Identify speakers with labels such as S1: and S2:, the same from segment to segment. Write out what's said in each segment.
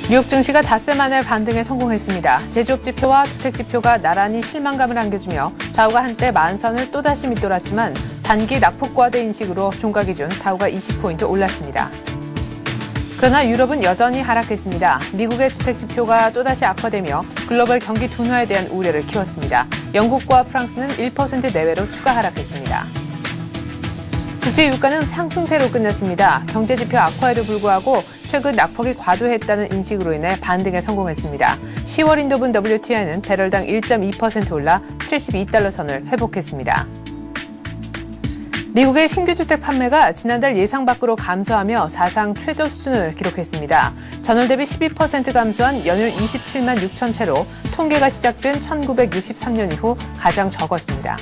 S1: 뉴욕 증시가 닷새 만에 반등에 성공했습니다. 제조업 지표와 주택 지표가 나란히 실망감을 안겨주며 다우가 한때 만선을 또다시 밑돌았지만 단기 낙폭과대 인식으로 종가 기준 다우가 20포인트 올랐습니다. 그러나 유럽은 여전히 하락했습니다. 미국의 주택 지표가 또다시 악화되며 글로벌 경기 둔화에 대한 우려를 키웠습니다. 영국과 프랑스는 1% 내외로 추가 하락했습니다. 국제 유가는 상승세로 끝났습니다. 경제 지표 악화에도 불구하고 최근 낙폭이 과도했다는 인식으로 인해 반등에 성공했습니다. 10월 인도분 WTI는 배럴당 1.2% 올라 72달러 선을 회복했습니다. 미국의 신규 주택 판매가 지난달 예상 밖으로 감소하며 사상 최저 수준을 기록했습니다. 전월 대비 12% 감소한 연율 27만 6천 채로 통계가 시작된 1963년 이후 가장 적었습니다.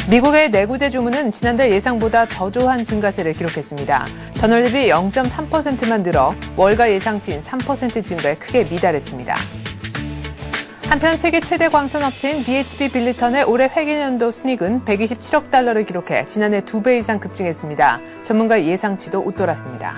S1: 미국의 내구재 주문은 지난달 예상보다 저조한 증가세를 기록했습니다. 전월 대비 0.3%만 늘어 월가 예상치인 3% 증가에 크게 미달했습니다. 한편 세계 최대 광선 업체인 BHP 빌리턴의 올해 회계연도 순이익은 127억 달러를 기록해 지난해 2배 이상 급증했습니다. 전문가의 예상치도 웃돌았습니다.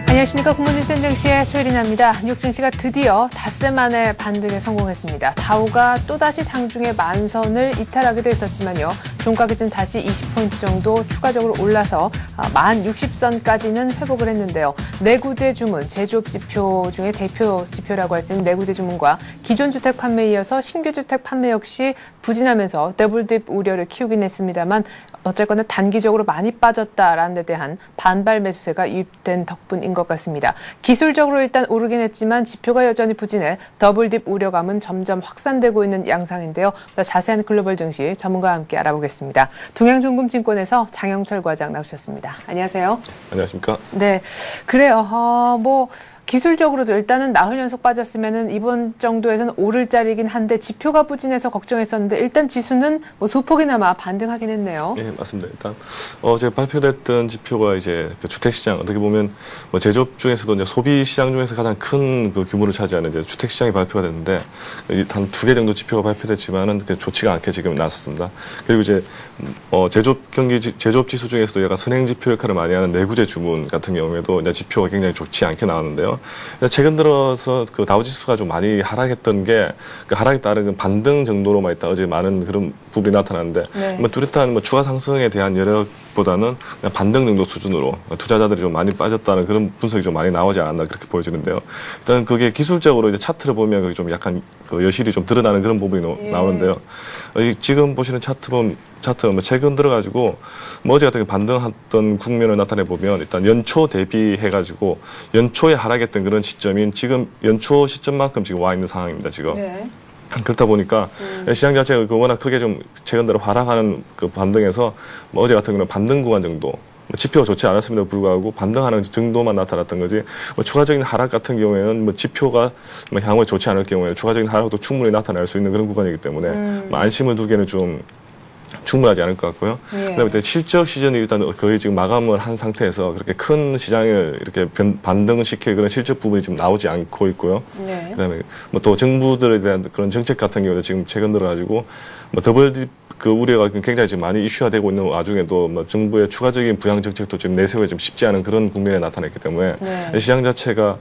S1: 안녕하십니까. 굿모닝 센정씨의 최혜린입니다. 뉴욕 증시가 드디어 닷새 만에 반등에 성공했습니다. 다우가 또다시 장중에 만선을 이탈하기도 했었지만요. 종가 기준 다시 20포인트 정도 추가적으로 올라서 1060선까지는 회복을 했는데요. 내구재 주문, 제조업 지표 중에 대표 지표라고 할 수 있는 내구재 주문과 기존 주택 판매에 이어서 신규 주택 판매 역시 부진하면서 더블딥 우려를 키우긴 했습니다만 어쨌거나 단기적으로 많이 빠졌다라는 데 대한 반발 매수세가 유입된 덕분인 것 같습니다. 기술적으로 일단 오르긴 했지만 지표가 여전히 부진해 더블딥 우려감은 점점 확산되고 있는 양상인데요. 더 자세한 글로벌 증시 전문가와 함께 알아보겠습니다. 동양종금증권에서 장영철 과장 나오셨습니다. 안녕하세요.
S2: 안녕하십니까?
S1: 네, 그래요. 기술적으로도 일단은 나흘 연속 빠졌으면은 이번 정도에서는 오를 자리이긴 한데 지표가 부진해서 걱정했었는데 일단 지수는 소폭이나마 반등하긴 했네요.
S2: 네, 맞습니다. 일단 어제 발표됐던 지표가 이제 주택시장 어떻게 보면 제조업 중에서도 이제 소비 시장 중에서 가장 큰 그 규모를 차지하는 이제 주택시장이 발표가 됐는데 한 2개 정도 지표가 발표됐지만은 좋지가 않게 지금 나왔습니다. 그리고 이제 제조업 지수 중에서도 약간 선행 지표 역할을 많이 하는 내구재 주문 같은 경우에도 이제 지표가 굉장히 좋지 않게 나왔는데요. 최근 들어서 그 다우지수가 좀 많이 하락했던 게 그 하락에 따른 반등 정도로만 있다 어제 많은 그런 부분이 나타났는데
S1: 네.
S2: 뚜렷한 추가 상승에 대한 여력보다는 그냥 반등 정도 수준으로 투자자들이 좀 많이 빠졌다는 그런 분석이 좀 많이 나오지 않았나 그렇게 보여지는데요. 일단 그게 기술적으로 이제 차트를 보면 그게 좀 약간 그 여실히 좀 드러나는 그런 부분이 나오는데요. 지금 보시는 차트는 최근 들어가지고 어제 같은 반등했던 국면을 나타내 보면 일단 연초 대비해가지고 연초에 하락했던 그런 시점인 지금 연초 시점만큼 지금 와 있는 상황입니다. 지금. 네. 그렇다 보니까 시장 자체가 워낙 크게 좀 최근 들어 하락하는 그 반등에서 어제 같은 경우는 반등 구간 정도. 지표가 좋지 않았음에도 불구하고 반등하는 정도만 나타났던 거지 추가적인 하락 같은 경우에는 지표가 향후에 좋지 않을 경우에 추가적인 하락도 충분히 나타날 수 있는 그런 구간이기 때문에 안심을 두기에는 좀 충분하지 않을 것 같고요. 예. 그다음에 실적 시즌이 일단 거의 지금 마감을 한 상태에서 그렇게 큰 시장을 이렇게 반등시킬 그런 실적 부분이 지금 나오지 않고 있고요. 네. 그다음에 또 정부들에 대한 그런 정책 같은 경우도 지금 최근 들어가지고 더블 그 우려가 굉장히 지금 많이 이슈화되고 있는 와중에도 정부의 추가적인 부양 정책도 지금 내세우기 좀 쉽지 않은 그런 국면에 나타났기 때문에 네. 시장 자체가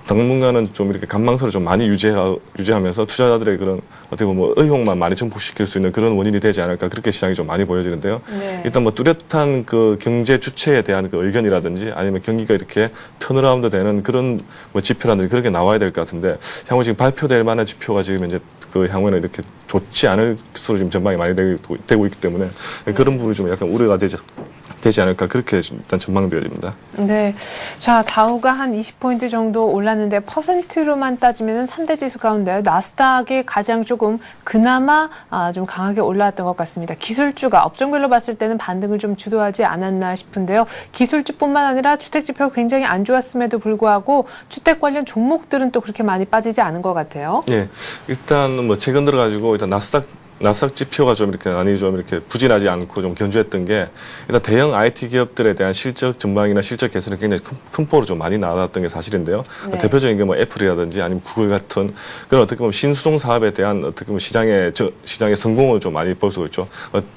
S2: 당분간은 좀 이렇게 관망세를 좀 많이 유지하면서 투자자들의 그런 어떻게 보면 의혹만 많이 증폭시킬 수 있는 그런 원인이 되지 않을까 그렇게 시장이 좀 많이 보여지는데요. 네. 일단 뚜렷한 그 경제 주체에 대한 그 의견이라든지 아니면 경기가 이렇게 턴어라운드 되는 그런 지표라든지 그렇게 나와야 될 것 같은데 향후 지금 발표될 만한 지표가 지금 이제 그 향후에는 이렇게 좋지 않을 수로 지금 전망이 많이 되고 있기 때문에 그런 부분이 좀 약간 우려가 되지 않을까 그렇게 일단 전망되어집니다.
S1: 네, 자 다우가 한 20포인트 정도 올랐는데 퍼센트로만 따지면 3대 지수 가운데 나스닥이 가장 조금 그나마 좀 강하게 올라왔던 것 같습니다. 기술주가 업종별로 봤을 때는 반등을 좀 주도하지 않았나 싶은데요. 기술주뿐만 아니라 주택 지표가 굉장히 안 좋았음에도 불구하고 주택 관련 종목들은 또 그렇게 많이 빠지지 않은 것 같아요.
S2: 예, 일단 최근 들어가지고 일단 나스닥 나스닥 지표가 좀 이렇게 많이 좀 이렇게 부진하지 않고 좀 견조했던 게 일단 대형 IT 기업들에 대한 실적 전망이나 실적 개선이 굉장히 큰 폭으로 좀 많이 나왔던 게 사실인데요.
S1: 네.
S2: 대표적인 게 뭐 애플이라든지 아니면 구글 같은 그런 어떻게 보면 신수종 사업에 대한 어떻게 보면 시장의 성공을 좀 많이 볼 수가 있죠.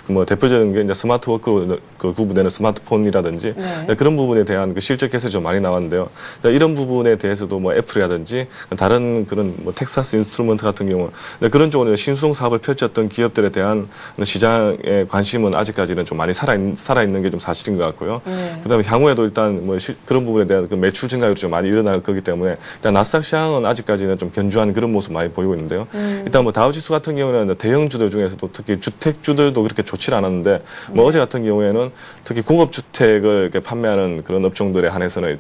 S2: 뭐 대표적인 게 이제 스마트 워크로 그 구분되는 스마트폰이라든지
S1: 네.
S2: 그런 부분에 대한 그 실적 개선이 좀 많이 나왔는데요. 이런 부분에 대해서도 뭐 애플이라든지 다른 그런 뭐 텍사스 인스트루먼트 같은 경우 그런 쪽으로 신수종 사업을 펼쳤던 기업들에 대한 시장의 관심은 아직까지는 좀 많이 살아있는 게 좀 사실인 것 같고요. 그다음에 향후에도 일단 뭐 그런 부분에 대한 그 매출 증가율이 좀 많이 일어날 거기 때문에 일단 나스닥 시장은 아직까지는 좀 견조한 그런 모습 많이 보이고 있는데요. 일단 뭐 다우지수 같은 경우는 대형주들 중에서도 특히 주택주들도 그렇게 좋지 않았는데 뭐 어제 같은 경우에는 특히 공업 주택을 이렇게 판매하는 그런 업종들에 한해서는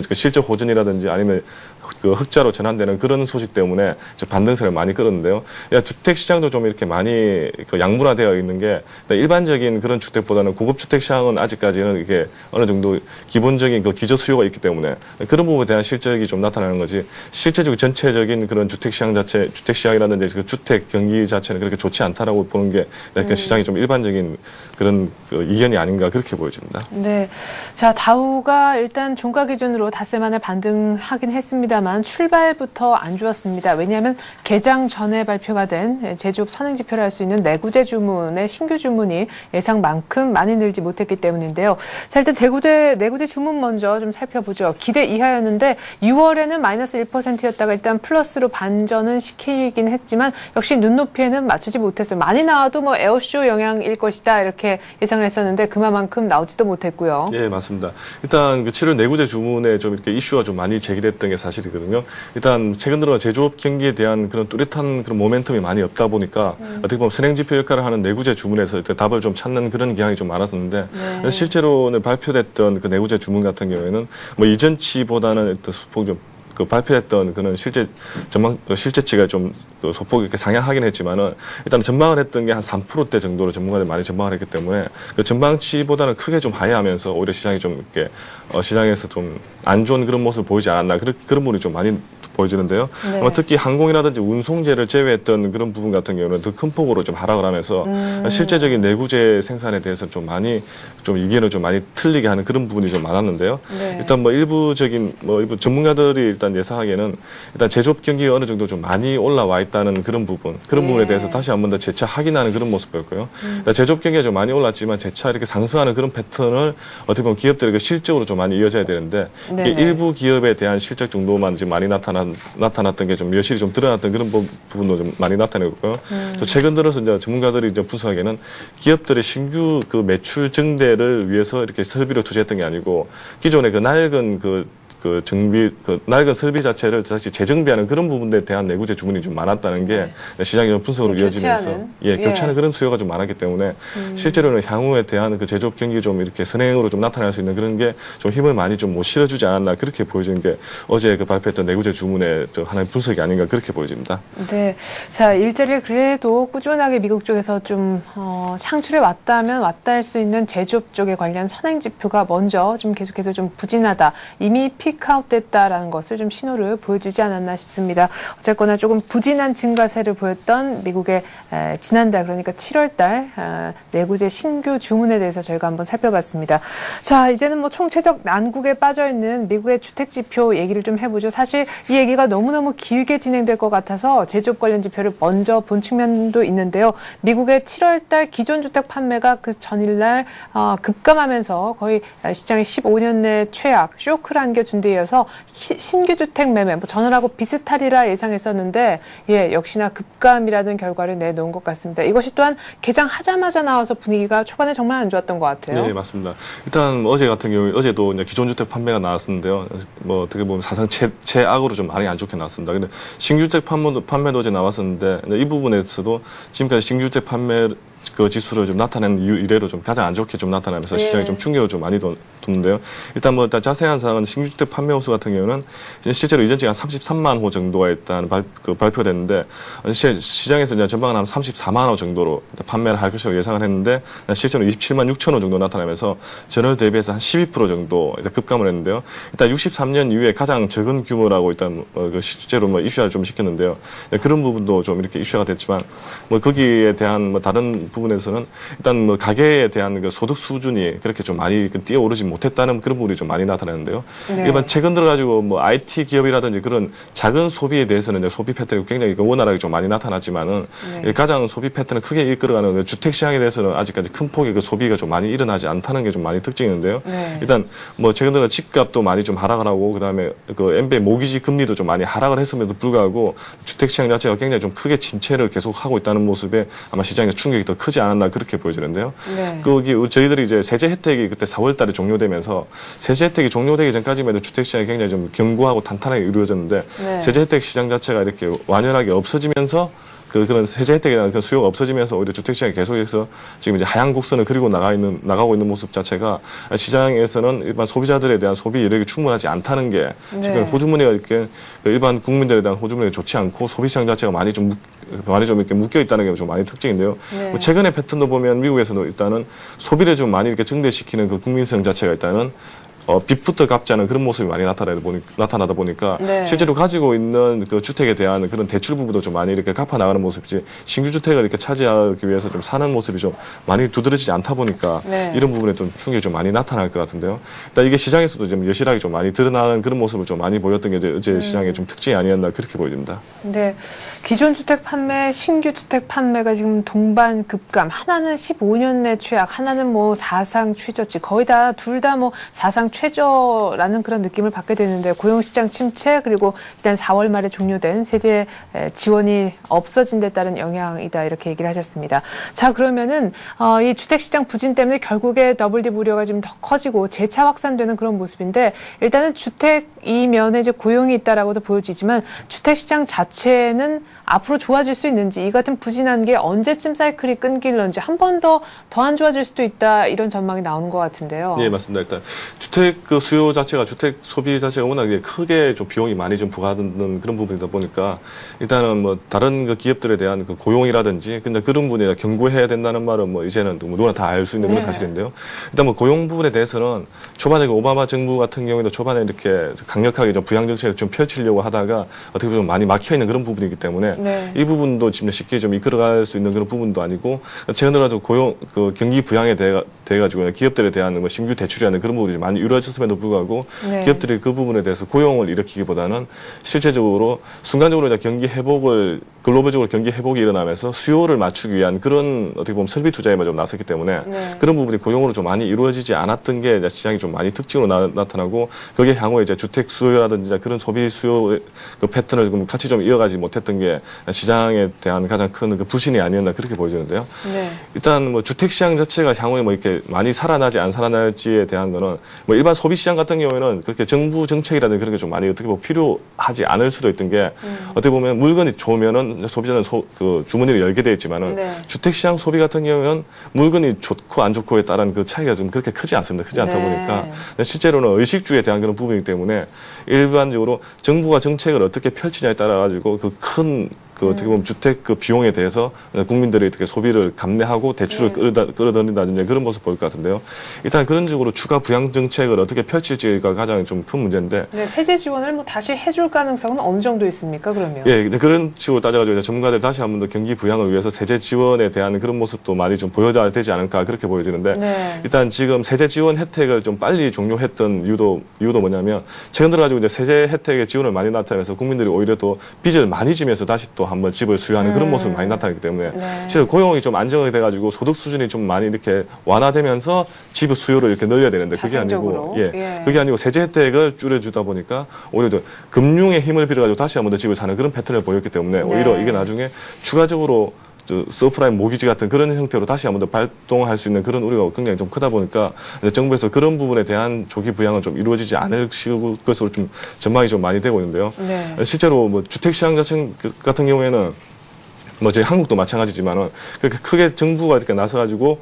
S2: 그 실적 호전이라든지 아니면 그 흑자로 전환되는 그런 소식 때문에 반등세를 많이 끌었는데요. 주택 시장도 좀 이렇게 많이 그 양분화되어 있는 게 일반적인 그런 주택보다는 고급 주택 시장은 아직까지는 이게 어느 정도 기본적인 그 기저 수요가 있기 때문에 그런 부분에 대한 실적이 좀 나타나는 거지 실제적인 전체적인 그런 주택 시장이라든지 그 주택 경기 자체는 그렇게 좋지 않다라고 보는 게 약간 시장이 좀 일반적인 그런 그 이견이 아닌가 그렇게 보여집니다.
S1: 네. 자, 다우가 일단 종가 기준으로 닷새 만에 반등하긴 했습니다만 출발부터 안 좋았습니다. 왜냐하면 개장 전에 발표가 된 제조업 선행지표를 할 수 있는 내구재 주문의 신규 주문이 예상만큼 많이 늘지 못했기 때문인데요. 자, 일단 내구재 주문 먼저 좀 살펴보죠. 기대 이하였는데 6월에는 마이너스 1%였다가 일단 플러스로 반전은 시키긴 했지만 역시 눈높이에는 맞추지 못했어요. 많이 나와도 뭐 에어쇼 영향일 것이다 이렇게 예상을 했었는데 그만큼 나오지도 못했고요.
S2: 예, 맞습니다. 일단 그 7월 내구재 주문에 좀 이렇게 이슈가 좀 많이 제기됐던 게 사실이거든요. 일단 최근 들어 제조업 경기에 대한 그런 뚜렷한 그런 모멘텀이 많이 없다 보니까 어떻게 보면 선행지표 역할을 하는 내구재 주문에서 답을 좀 찾는 그런 경향이 좀 많았었는데 실제로는 발표됐던 그 내구재 주문 같은 경우에는 뭐 이전치보다는 소폭 좀 그 발표했던 그런 실제치가 좀 소폭 이렇게 상향하긴 했지만은 일단 전망을 했던 게 한 3%대 정도로 전문가들이 많이 전망을 했기 때문에 그 전망치보다는 크게 좀 하회하면서 오히려 시장이 좀 이렇게 시장에서 좀 안 좋은 그런 모습을 보이지 않았나 그런 부분이 좀 많이 보여지는데요.
S1: 네.
S2: 특히 항공이라든지 운송재를 제외했던 그런 부분 같은 경우는 더 큰 폭으로 좀 하락을 하면서 실제적인 내구재 생산에 대해서 좀 많이 좀 이견을 좀 많이 틀리게 하는 그런 부분이 좀 많았는데요.
S1: 네.
S2: 일단 뭐 일부 전문가들이 일단 예상하기에는 일단 제조업 경기가 어느 정도 좀 많이 올라와 있다는 그런 부분에 대해서 다시 한번 더 재차 확인하는 그런 모습이었고요. 그러니까 제조업 경기가 좀 많이 올랐지만 재차 이렇게 상승하는 그런 패턴을 어떻게 보면 기업들의 그 실적으로 좀 많이 이어져야 되는데 이게 일부 기업에 대한 실적 정도만 지금 많이 나타났던 게 좀 여실히 좀 드러났던 그런 부분도 좀 많이 나타내고 있고요. 또 최근 들어서 이제 전문가들이 이제 분석하기에는 기업들의 신규 그 매출 증대를 위해서 이렇게 설비를 투자했던 게 아니고 기존의 그 낡은 낡은 설비 자체를 다시 재정비하는 그런 부분에 대한 내구재 주문이 좀 많았다는 게 시장의 좀 분석으로 이어지면서 교체하는 그런 수요가 좀 많았기 때문에 실제로는 향후에 대한 그 제조업 경기 좀 이렇게 선행으로 좀 나타날 수 있는 그런 게 좀 힘을 많이 좀 못 실어주지 않았나 그렇게 보여지는 게 어제 그 발표했던 내구재 주문의 하나의 분석이 아닌가 그렇게 보여집니다.
S1: 네. 자, 일자리를 그래도 꾸준하게 미국 쪽에서 좀 창출해 왔다면 왔다 할 수 있는 제조업 쪽에 관련 선행 지표가 먼저 좀 계속해서 좀 부진하다. 이미 피크아웃 됐다라는 것을 좀 신호를 보여주지 않았나 싶습니다. 어쨌거나 조금 부진한 증가세를 보였던 미국의 지난달 그러니까 7월달 내구재 신규 주문에 대해서 저희가 한번 살펴봤습니다. 자, 이제는 뭐 총체적 난국에 빠져있는 미국의 주택지표 얘기를 좀 해보죠. 사실 이 얘기가 너무너무 길게 진행될 것 같아서 제조업 관련 지표를 먼저 본 측면도 있는데요. 미국의 7월달 기존주택 판매가 그 전일날 급감하면서 거의 시장의 15년 내 최악 쇼크를 안겨준 데 이어서 신규 주택 매매 전월하고 비슷하리라 예상했었는데 역시나 급감이라는 결과를 내놓은 것 같습니다. 이것이 또한 개장하자마자 나와서 분위기가 초반에 정말 안 좋았던 것 같아요.
S2: 네, 맞습니다. 일단 어제 같은 경우에 어제도 이제 기존 주택 판매가 나왔었는데요. 뭐 어떻게 보면 사상 최악으로 좀 많이 안 좋게 나왔습니다. 근데 신규 주택 판매도 어제 나왔었는데 이 부분에서도 지금까지 신규 주택 판매 그 지수를 좀 나타낸 이래로 좀 가장 안 좋게 좀 나타나면서 시장에 좀 충격을 좀 많이 뒀는데요. 일단 뭐 일단 자세한 사항은 신규주택 판매 호수 같은 경우는 실제로 이전 주에 한 33만 호 정도가 일단 발표가 됐는데 시장에서 이제 전망은 한 34만 호 정도로 판매를 할 것이라고 예상을 했는데 실제로 27만 6천 호 정도 나타나면서 전월 대비해서 한 12% 정도 급감을 했는데요. 일단 63년 이후에 가장 적은 규모라고 일단 실제로 뭐 이슈화를 좀 시켰는데요. 그런 부분도 좀 이렇게 이슈화가 됐지만 뭐 거기에 대한 뭐 다른 부분에서는 일단 뭐 가계에 대한 그 소득 수준이 그렇게 좀 많이 뛰어오르지 못했다는 그런 부분이 좀 많이 나타나는데요. 네. 일반 최근 들어가지고 뭐 IT 기업이라든지 그런 작은 소비에 대해서는 이제 소비 패턴이 굉장히 원활하게 좀 많이 나타나지만은 네. 가장 소비 패턴을 크게 이끌어가는 그 주택 시장에 대해서는 아직까지 큰 폭의 그 소비가 좀 많이 일어나지 않다는 게 좀 많이 특징인데요. 네. 일단 뭐 최근 들어 집값도 많이 좀 하락을 하고 그다음에 그 MB의 모기지 금리도 좀 많이 하락을 했음에도 불구하고 주택 시장 자체가 굉장히 좀 크게 침체를 계속 하고 있다는 모습에 아마 시장의 충격이 더 크지 않았나 그렇게 보여지는데요. 네. 거기 저희들이 이제 세제 혜택이 그때 4월달에 종료되면서 세제 혜택이 종료되기 전까지만 해도 주택 시장이 굉장히 좀 견고하고 탄탄하게 이루어졌는데 네. 세제 혜택 시장 자체가 이렇게 완연하게 없어지면서 그런 세제 혜택에 대한 그 수요가 없어지면서 오히려 주택 시장이 계속해서 지금 이제 하향 곡선을 그리고 나가고 있는 모습 자체가 시장에서는 일반 소비자들에 대한 소비 여력이 충분하지 않다는 게 네. 지금 호주머니가 이렇게 일반 국민들에 대한 호주머니가 좋지 않고 소비 시장 자체가 많이 좀 이렇게 묶여 있다는 게 좀 많이 특징인데요. 네. 뭐 최근의 패턴도 보면 미국에서도 일단은 소비를 좀 많이 이렇게 증대시키는 그 국민성 자체가 일단은 빚부터 갚자는 그런 모습이 많이 나타나다 보니까 네. 실제로 가지고 있는 그 주택에 대한 그런 대출 부분도 좀 많이 이렇게 갚아 나가는 모습이지 신규 주택을 이렇게 차지하기 위해서 좀 사는 모습이 좀 많이 두드러지지 않다 보니까 네. 이런 부분에 좀 충격이 좀 많이 나타날 것 같은데요. 일단 이게 시장에서도 좀 여실하게 좀 많이 드러나는 그런 모습을 좀 많이 보였던 게 이제 시장의 좀 특징이 아니었나 그렇게 보여집니다.
S1: 네, 기존 주택 판매, 신규 주택 판매가 지금 동반 급감. 하나는 15년 내 최악, 하나는 뭐 사상 최저치. 거의 다 둘 다 뭐 사상 최저라는 그런 느낌을 받게 되는데 고용시장 침체 그리고 지난 4월 말에 종료된 세제 지원이 없어진 데 따른 영향이다 이렇게 얘기를 하셨습니다. 자 그러면은 이 주택시장 부진 때문에 결국에 WD 우려가 좀 더 커지고 재차 확산되는 그런 모습인데 일단은 주택 이면에 이제 고용이 있다라고도 보여지지만 주택시장 자체는 앞으로 좋아질 수 있는지 이 같은 부진한 게 언제쯤 사이클이 끊길런지 한 번 더 안 좋아질 수도 있다 이런 전망이 나오는 것 같은데요.
S2: 네 맞습니다. 일단 주택 그 수요 자체가 주택 소비 자체가 워낙에 크게 좀 비용이 많이 좀 부과되는 그런 부분이다 보니까 일단은 뭐 다른 그 기업들에 대한 그 고용이라든지 근데 그런 부분에 경고해야 된다는 말은 뭐 이제는 누구나 다 알 수 있는 그런 사실인데요. 일단 뭐 고용 부분에 대해서는 초반에 그 오바마 정부 같은 경우에도 초반에 이렇게 강력하게 좀 부양 정책을 좀 펼치려고 하다가 어떻게 보면 많이 막혀 있는 그런 부분이기 때문에 네. 이 부분도 지금 쉽게 좀 이끌어갈 수 있는 그런 부분도 아니고 최근 들어서 고용 그 경기 부양에 대해 가지고 기업들에 대한 뭐 신규 대출이라는 그런 부분이 많이 이루어졌음에도 불구하고 네. 기업들이 그 부분에 대해서 고용을 일으키기보다는 실제적으로 순간적으로 경기 회복을 글로벌적으로 경기 회복이 일어나면서 수요를 맞추기 위한 그런 어떻게 보면 설비 투자에만 좀 나섰기 때문에 네. 그런 부분이 고용으로 좀 많이 이루어지지 않았던 게 시장이 좀 많이 특징으로 나타나고 거기에 향후에 이제 주택 수요라든지 그런 소비 수요 그 패턴을 같이 좀 이어가지 못했던 게 시장에 대한 가장 큰 그 불신이 아니었나 그렇게 보여지는데요. 네. 일단 뭐 주택 시장 자체가 향후에 뭐 이렇게 많이 살아나지 안 살아날지에 대한 거는 뭐 일반 소비 시장 같은 경우에는 그렇게 정부 정책이라든지 그런 게 좀 많이 어떻게 보면 필요하지 않을 수도 있던 게 어떻게 보면 물건이 좋으면은 소비자는 그 주머니를 열게 돼 있지만은 네. 주택 시장 소비 같은 경우에는 물건이 좋고 안 좋고에 따른 그 차이가 좀 그렇게 크지 않습니다. 크지 않다 네. 보니까 실제로는 의식주에 대한 그런 부분이기 때문에 일반적으로 정부가 정책을 어떻게 펼치냐에 따라 가지고 어떻게 보면 주택 그 비용에 대해서 국민들이 어떻게 소비를 감내하고 대출을 끌어들인다든지 그런 모습 보일 것 같은데요. 일단 그런 식으로 추가 부양 정책을 어떻게 펼칠지가 가장 좀 큰 문제인데.
S1: 네, 세제 지원을 뭐 다시 해줄 가능성은 어느 정도 있습니까, 그러면?
S2: 예, 근데 그런 식으로 따져가지고 전문가들이 다시 한 번 더 경기 부양을 위해서 세제 지원에 대한 그런 모습도 많이 좀 보여줘야 되지 않을까 그렇게 보여지는데. 네. 일단 지금 세제 지원 혜택을 좀 빨리 종료했던 이유도 뭐냐면 최근 들어가지고 이제 세제 혜택의 지원을 많이 나타내면서 국민들이 오히려 또 빚을 많이 지면서 다시 또 한번 집을 수요하는 그런 모습이 많이 나타나기 때문에 네. 실제 고용이 좀 안정이 돼가지고 소득 수준이 좀 많이 이렇게 완화되면서 집 수요를 이렇게 늘려야 되는데 그게 아니고 그게 아니고 세제 혜택을 줄여주다 보니까 오히려 금융의 힘을 빌어가지고 다시 한번 더 집을 사는 그런 패턴을 보였기 때문에 네. 오히려 이게 나중에 추가적으로 서프라임 모기지 같은 그런 형태로 다시 한번 더 발동할 수 있는 그런 우려가 굉장히 좀 크다 보니까 정부에서 그런 부분에 대한 조기 부양은 좀 이루어지지 않을 것으로 좀 전망이 좀 많이 되고 있는데요. 네. 실제로 뭐 주택 시장 같은 경우에는 뭐 저희 한국도 마찬가지지만은 그렇게 크게 정부가 이렇게 나서가지고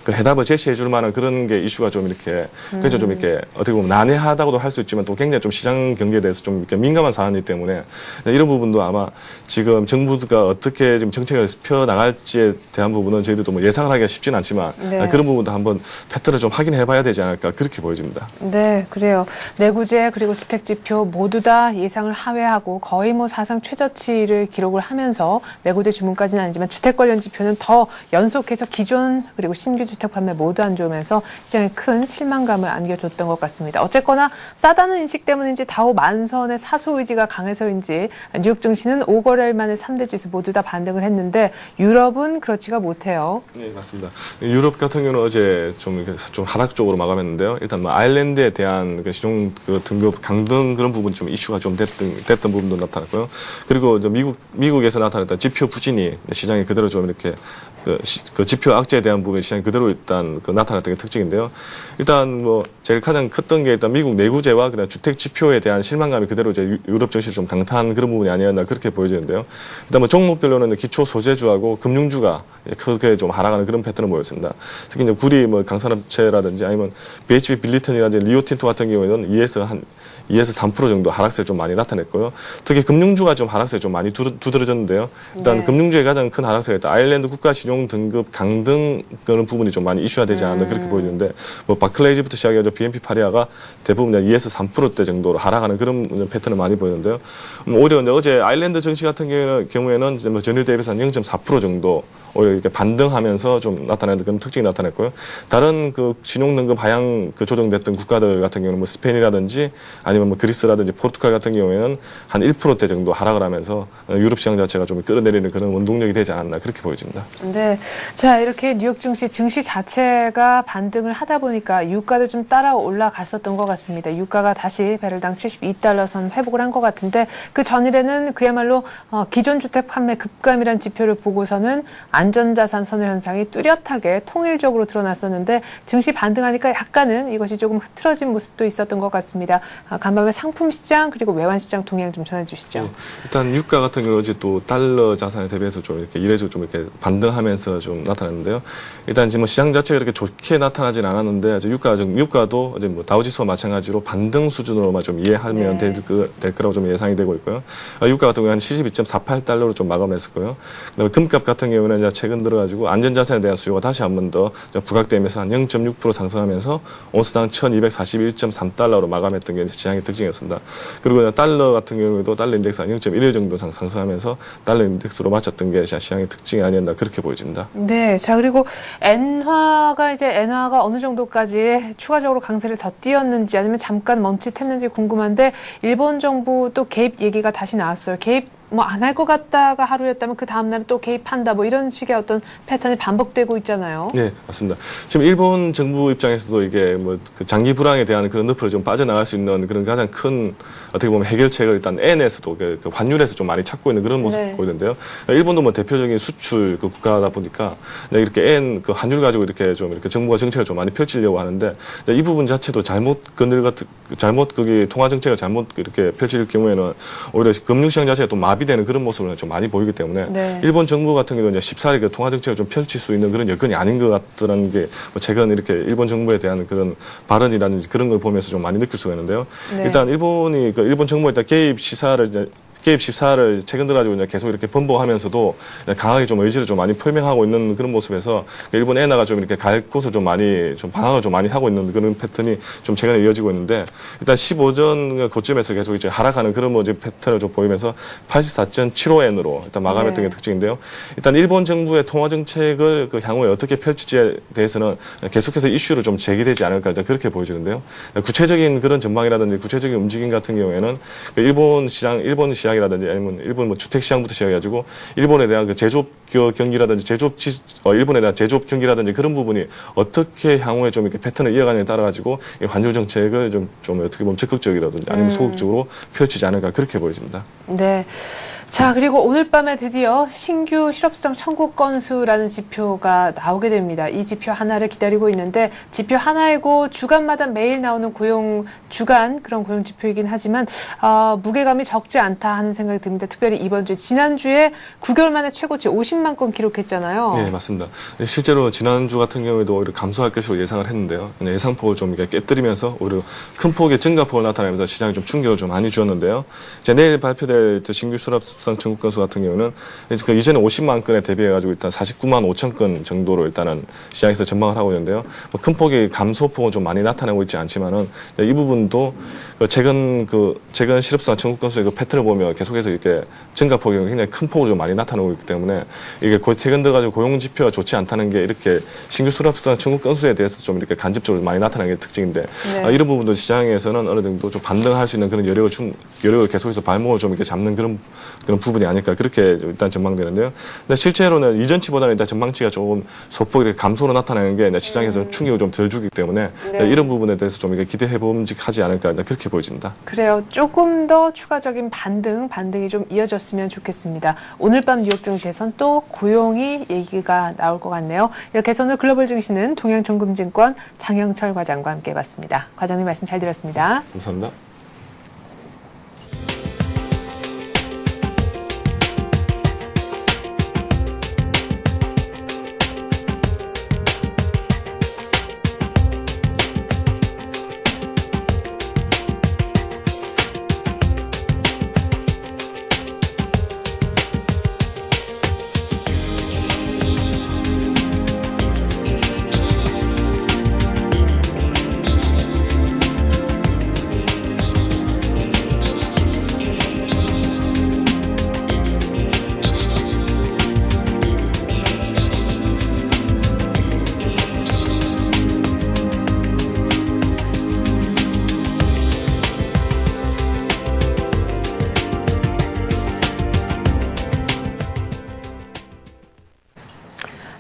S2: 그 해답을 제시해 줄 만한 그런 게 이슈가 좀 이렇게 그래서 좀 이렇게 어떻게 보면 난해하다고도 할 수 있지만 또 굉장히 좀 시장 경제에 대해서 좀 이렇게 민감한 사안이기 때문에 이런 부분도 아마 지금 정부가 어떻게 좀 정책을 펴 나갈지에 대한 부분은 저희들도 뭐 예상을 하기가 쉽지는 않지만
S1: 네.
S2: 그런 부분도 한번 패턴을 좀 확인해 봐야 되지 않을까 그렇게 보여집니다.
S1: 네, 그래요. 내구재 그리고 주택 지표 모두 다 예상을 하회하고 거의 뭐 사상 최저치를 기록을 하면서 내구재 주문까지는 아니지만 주택 관련 지표는 더 연속해서 기존 그리고 신규 주택 판매 모두 안 좋으면서 시장에 큰 실망감을 안겨줬던 것 같습니다. 어쨌거나 싸다는 인식 때문인지 다우 만선의 사수 의지가 강해서인지 뉴욕 증시는 5거래일 만에 3대 지수 모두 다 반등을 했는데 유럽은 그렇지가 못해요.
S2: 네, 맞습니다. 유럽 같은 경우는 어제 좀 하락 쪽으로 마감했는데요. 일단 뭐 아일랜드에 대한 그 신용 그 등급 강등 그런 부분 좀 이슈가 좀 됐던 부분도 나타났고요. 그리고 미국에서 나타났던 지표 부진이 시장에 그대로 좀 이렇게 그 지표 악재에 대한 부분이 시장에 그대로 일단 나타났던 게 특징인데요. 일단 뭐 제일 가장 컸던 게 일단 미국 내구재와 그다음 주택 지표에 대한 실망감이 그대로 이제 유럽 증시를 좀 강타한 그런 부분이 아니었나 그렇게 보여지는데요. 일단 뭐 종목별로는 기초 소재주하고 금융주가 크게 좀 하락하는 그런 패턴을 보였습니다. 특히 이제 구리 뭐 강산업체라든지 아니면 BHP 빌리턴이라든지 리오틴토 같은 경우에는 2에서 3% 정도 하락세를 좀 많이 나타냈고요. 특히 금융주가 좀 하락세가 좀 많이 두드러졌는데요. 일단
S1: 네.
S2: 금융주의 가장 큰 하락세가 일단 아일랜드 국가 신용 등급 강등 그런 부분이 좀 많이 이슈화 되지 않았나 그렇게 보여지는데 뭐 바클레이즈부터 시작해서 BNP 파리아가 대부분 2에서 3%대 정도로 하락하는 그런 패턴을 많이 보였는데요. 오히려 어제 아일랜드 증시 같은 경우에는 이제 뭐 전일 대비해서 한 0.4% 정도 오히려 이렇게 반등하면서 좀 나타나는 그런 특징이 나타났고요. 다른 그 신용 등급 하향 그 조정됐던 국가들 같은 경우는 뭐 스페인이라든지 아니면 뭐 그리스라든지 포르투갈 같은 경우에는 한 1%대 정도 하락을 하면서 유럽 시장 자체가 좀 끌어내리는 그런 원동력이 되지 않았나 그렇게 보여집니다.
S1: 네. 자, 이렇게 뉴욕 증시 자체가 반등을 하다 보니까 유가도 좀 따라 올라갔었던 것 같습니다. 유가가 다시 배럴당 72달러 선 회복을 한 것 같은데 그 전일에는 그야말로 기존 주택 판매 급감이란 지표를 보고서는 안전자산 선호 현상이 뚜렷하게 통일적으로 드러났었는데 증시 반등하니까 약간은 이것이 조금 흐트러진 모습도 있었던 것 같습니다. 간밤에 상품 시장 그리고 외환 시장 동향 좀 전해주시죠.
S2: 네, 일단 유가 같은 경우는 어제 또 달러 자산에 대비해서 좀 이렇게 이례적으로 좀 이렇게 반등하면서 좀 나타났는데요. 일단 지금 시장 자체가 이렇게 좋게 나타나진 않았는데 유가도 어제 뭐 다우지수와 마찬가지로 반등 수준으로만 좀 이해하면 될 거라고 좀 예상이 되고 있고요. 유가 같은 경우는 한 72.48달러로 좀 마감했었고요. 그다음에 금값 같은 경우는 이제 최근 들어가지고 안전자산에 대한 수요가 다시 한 번 더 부각되면서 한 0.6% 상승하면서 온스당 1,241.3달러로 마감했던 게 시장의 특징이었습니다. 그리고 달러 같은 경우에도 달러 인덱스가 0.11 정도 상승하면서 달러 인덱스로 맞췄던 게 시장의 특징이 아니었나 그렇게 보여집니다.
S1: 네, 자 그리고 엔화가 어느 정도까지 추가적으로 강세를 더 띄었는지 아니면 잠깐 멈칫했는지 궁금한데 일본 정부 또 개입 얘기가 다시 나왔어요. 개입 뭐 안 할 것 같다가 하루였다면 그 다음날은 또 개입한다 뭐 이런 식의 어떤 패턴이 반복되고 있잖아요.
S2: 네, 맞습니다. 지금 일본 정부 입장에서도 이게 뭐 그 장기 불황에 대한 그런 늪을 좀 빠져나갈 수 있는 그런 가장 큰 어떻게 보면 해결책을 일단 엔에서도 그 환율에서 좀 많이 찾고 있는 그런 모습 보이는데요. 일본도 뭐 대표적인 수출 그 국가다 보니까 이렇게 엔 그 환율 가지고 이렇게 좀 이렇게 정부가 정책을 좀 많이 펼치려고 하는데 이 부분 자체도 잘못 거기 통화 정책을 잘못 이렇게 펼칠 경우에는 오히려 금융시장 자체가 또 마비되는 그런 모습을 좀 많이 보이기 때문에 일본 정부 같은 경우는 이제 14일에 그 통화 정책을 좀 펼칠 수 있는 그런 여건이 아닌 것 같다는 게 뭐 최근 이렇게 일본 정부에 대한 그런 발언이라든지 그런 걸 보면서 좀 많이 느낄 수가 있는데요. 일단 일본 정부에 일단 개입 시사를 최근 들어가지고 이제 계속 이렇게 번복하면서도 강하게 좀 의지를 좀 많이 표명하고 있는 그런 모습에서 일본 엔화가 좀 이렇게 갈 곳을 좀 많이 좀 방황을 좀 많이 하고 있는 그런 패턴이 좀 최근에 이어지고 있는데 일단 15전 고점에서 계속 이제 하락하는 그런 패턴을 좀 보이면서 84.75엔으로 일단 마감했던 게 특징인데요. 일단 일본 정부의 통화 정책을 그 향후에 어떻게 펼칠지에 대해서는 계속해서 이슈로 좀 제기되지 않을까 그렇게 보여지는데요. 구체적인 그런 전망이라든지 구체적인 움직임 같은 경우에는 일본 시장이라든지 아니면 일본 뭐 주택 시장부터 시작해가지고 일본에 대한 그 제조업 경기라든지 일본에 대한 제조업 경기라든지 그런 부분이 어떻게 향후에 좀 이렇게 패턴을 이어가느냐에 따라 가지고 환율 정책을 좀 어떻게 보면 적극적이라든지 아니면 소극적으로 펼치지 않을까 그렇게 보여집니다.
S1: 네. 자, 그리고 오늘 밤에 드디어 신규 실업수당 청구 건수라는 지표가 나오게 됩니다. 이 지표 하나를 기다리고 있는데 지표 하나이고 주간마다 매일 나오는 주간 그런 고용 지표이긴 하지만 무게감이 적지 않다 하는 생각이 듭니다. 특별히 이번 주, 지난주에 9개월 만에 최고치 50만 건 기록했잖아요.
S2: 네, 맞습니다. 실제로 지난주 같은 경우에도 오히려 감소할 것으로 예상을 했는데요. 예상폭을 좀 깨뜨리면서 오히려 큰 폭의 증가폭을 나타내면서 시장에 좀 충격을 좀 많이 주었는데요. 이제 내일 발표될 신규 실업수당 청구 건수 같은 경우는 이전에 50만 건에 대비해가지고 일단 49만 5천 건 정도로 일단은 시장에서 전망을 하고 있는데요. 큰 폭의 감소폭은 좀 많이 나타나고 있지 않지만은 이 부분도 최근 실업수당 청구 건수의 그 패턴을 보면 계속해서 이렇게 증가폭이 굉장히 큰 폭으로 좀 많이 나타나고 있기 때문에 이게 최근 들어가지고 고용 지표가 좋지 않다는 게 이렇게 신규 실업수당 청구 건수에 대해서 좀 이렇게 간접적으로 많이 나타나는 게 특징인데
S1: 네.
S2: 이런 부분도 시장에서는 어느 정도 좀 반등할 수 있는 그런 여력을 계속해서 발목을 좀 이렇게 잡는 그런 부분이 아닐까 그렇게 일단 전망되는데요. 근데 실제로는 이전치보다는 일단 전망치가 조금 소폭 이렇게 감소로 나타나는 게 시장에서 충격을 좀 덜 주기 때문에
S1: 네.
S2: 이런 부분에 대해서 좀 기대해 봄직하지 않을까 그렇게 보여집니다.
S1: 그래요. 조금 더 추가적인 반등이 좀 이어졌으면 좋겠습니다. 오늘 밤 뉴욕 증시에선 또 고용이 얘기가 나올 것 같네요. 이렇게 해서 오늘 글로벌 증시는 동양종금증권 장영철 과장과 함께 봤습니다. 과장님 말씀 잘 들었습니다.
S2: 감사합니다.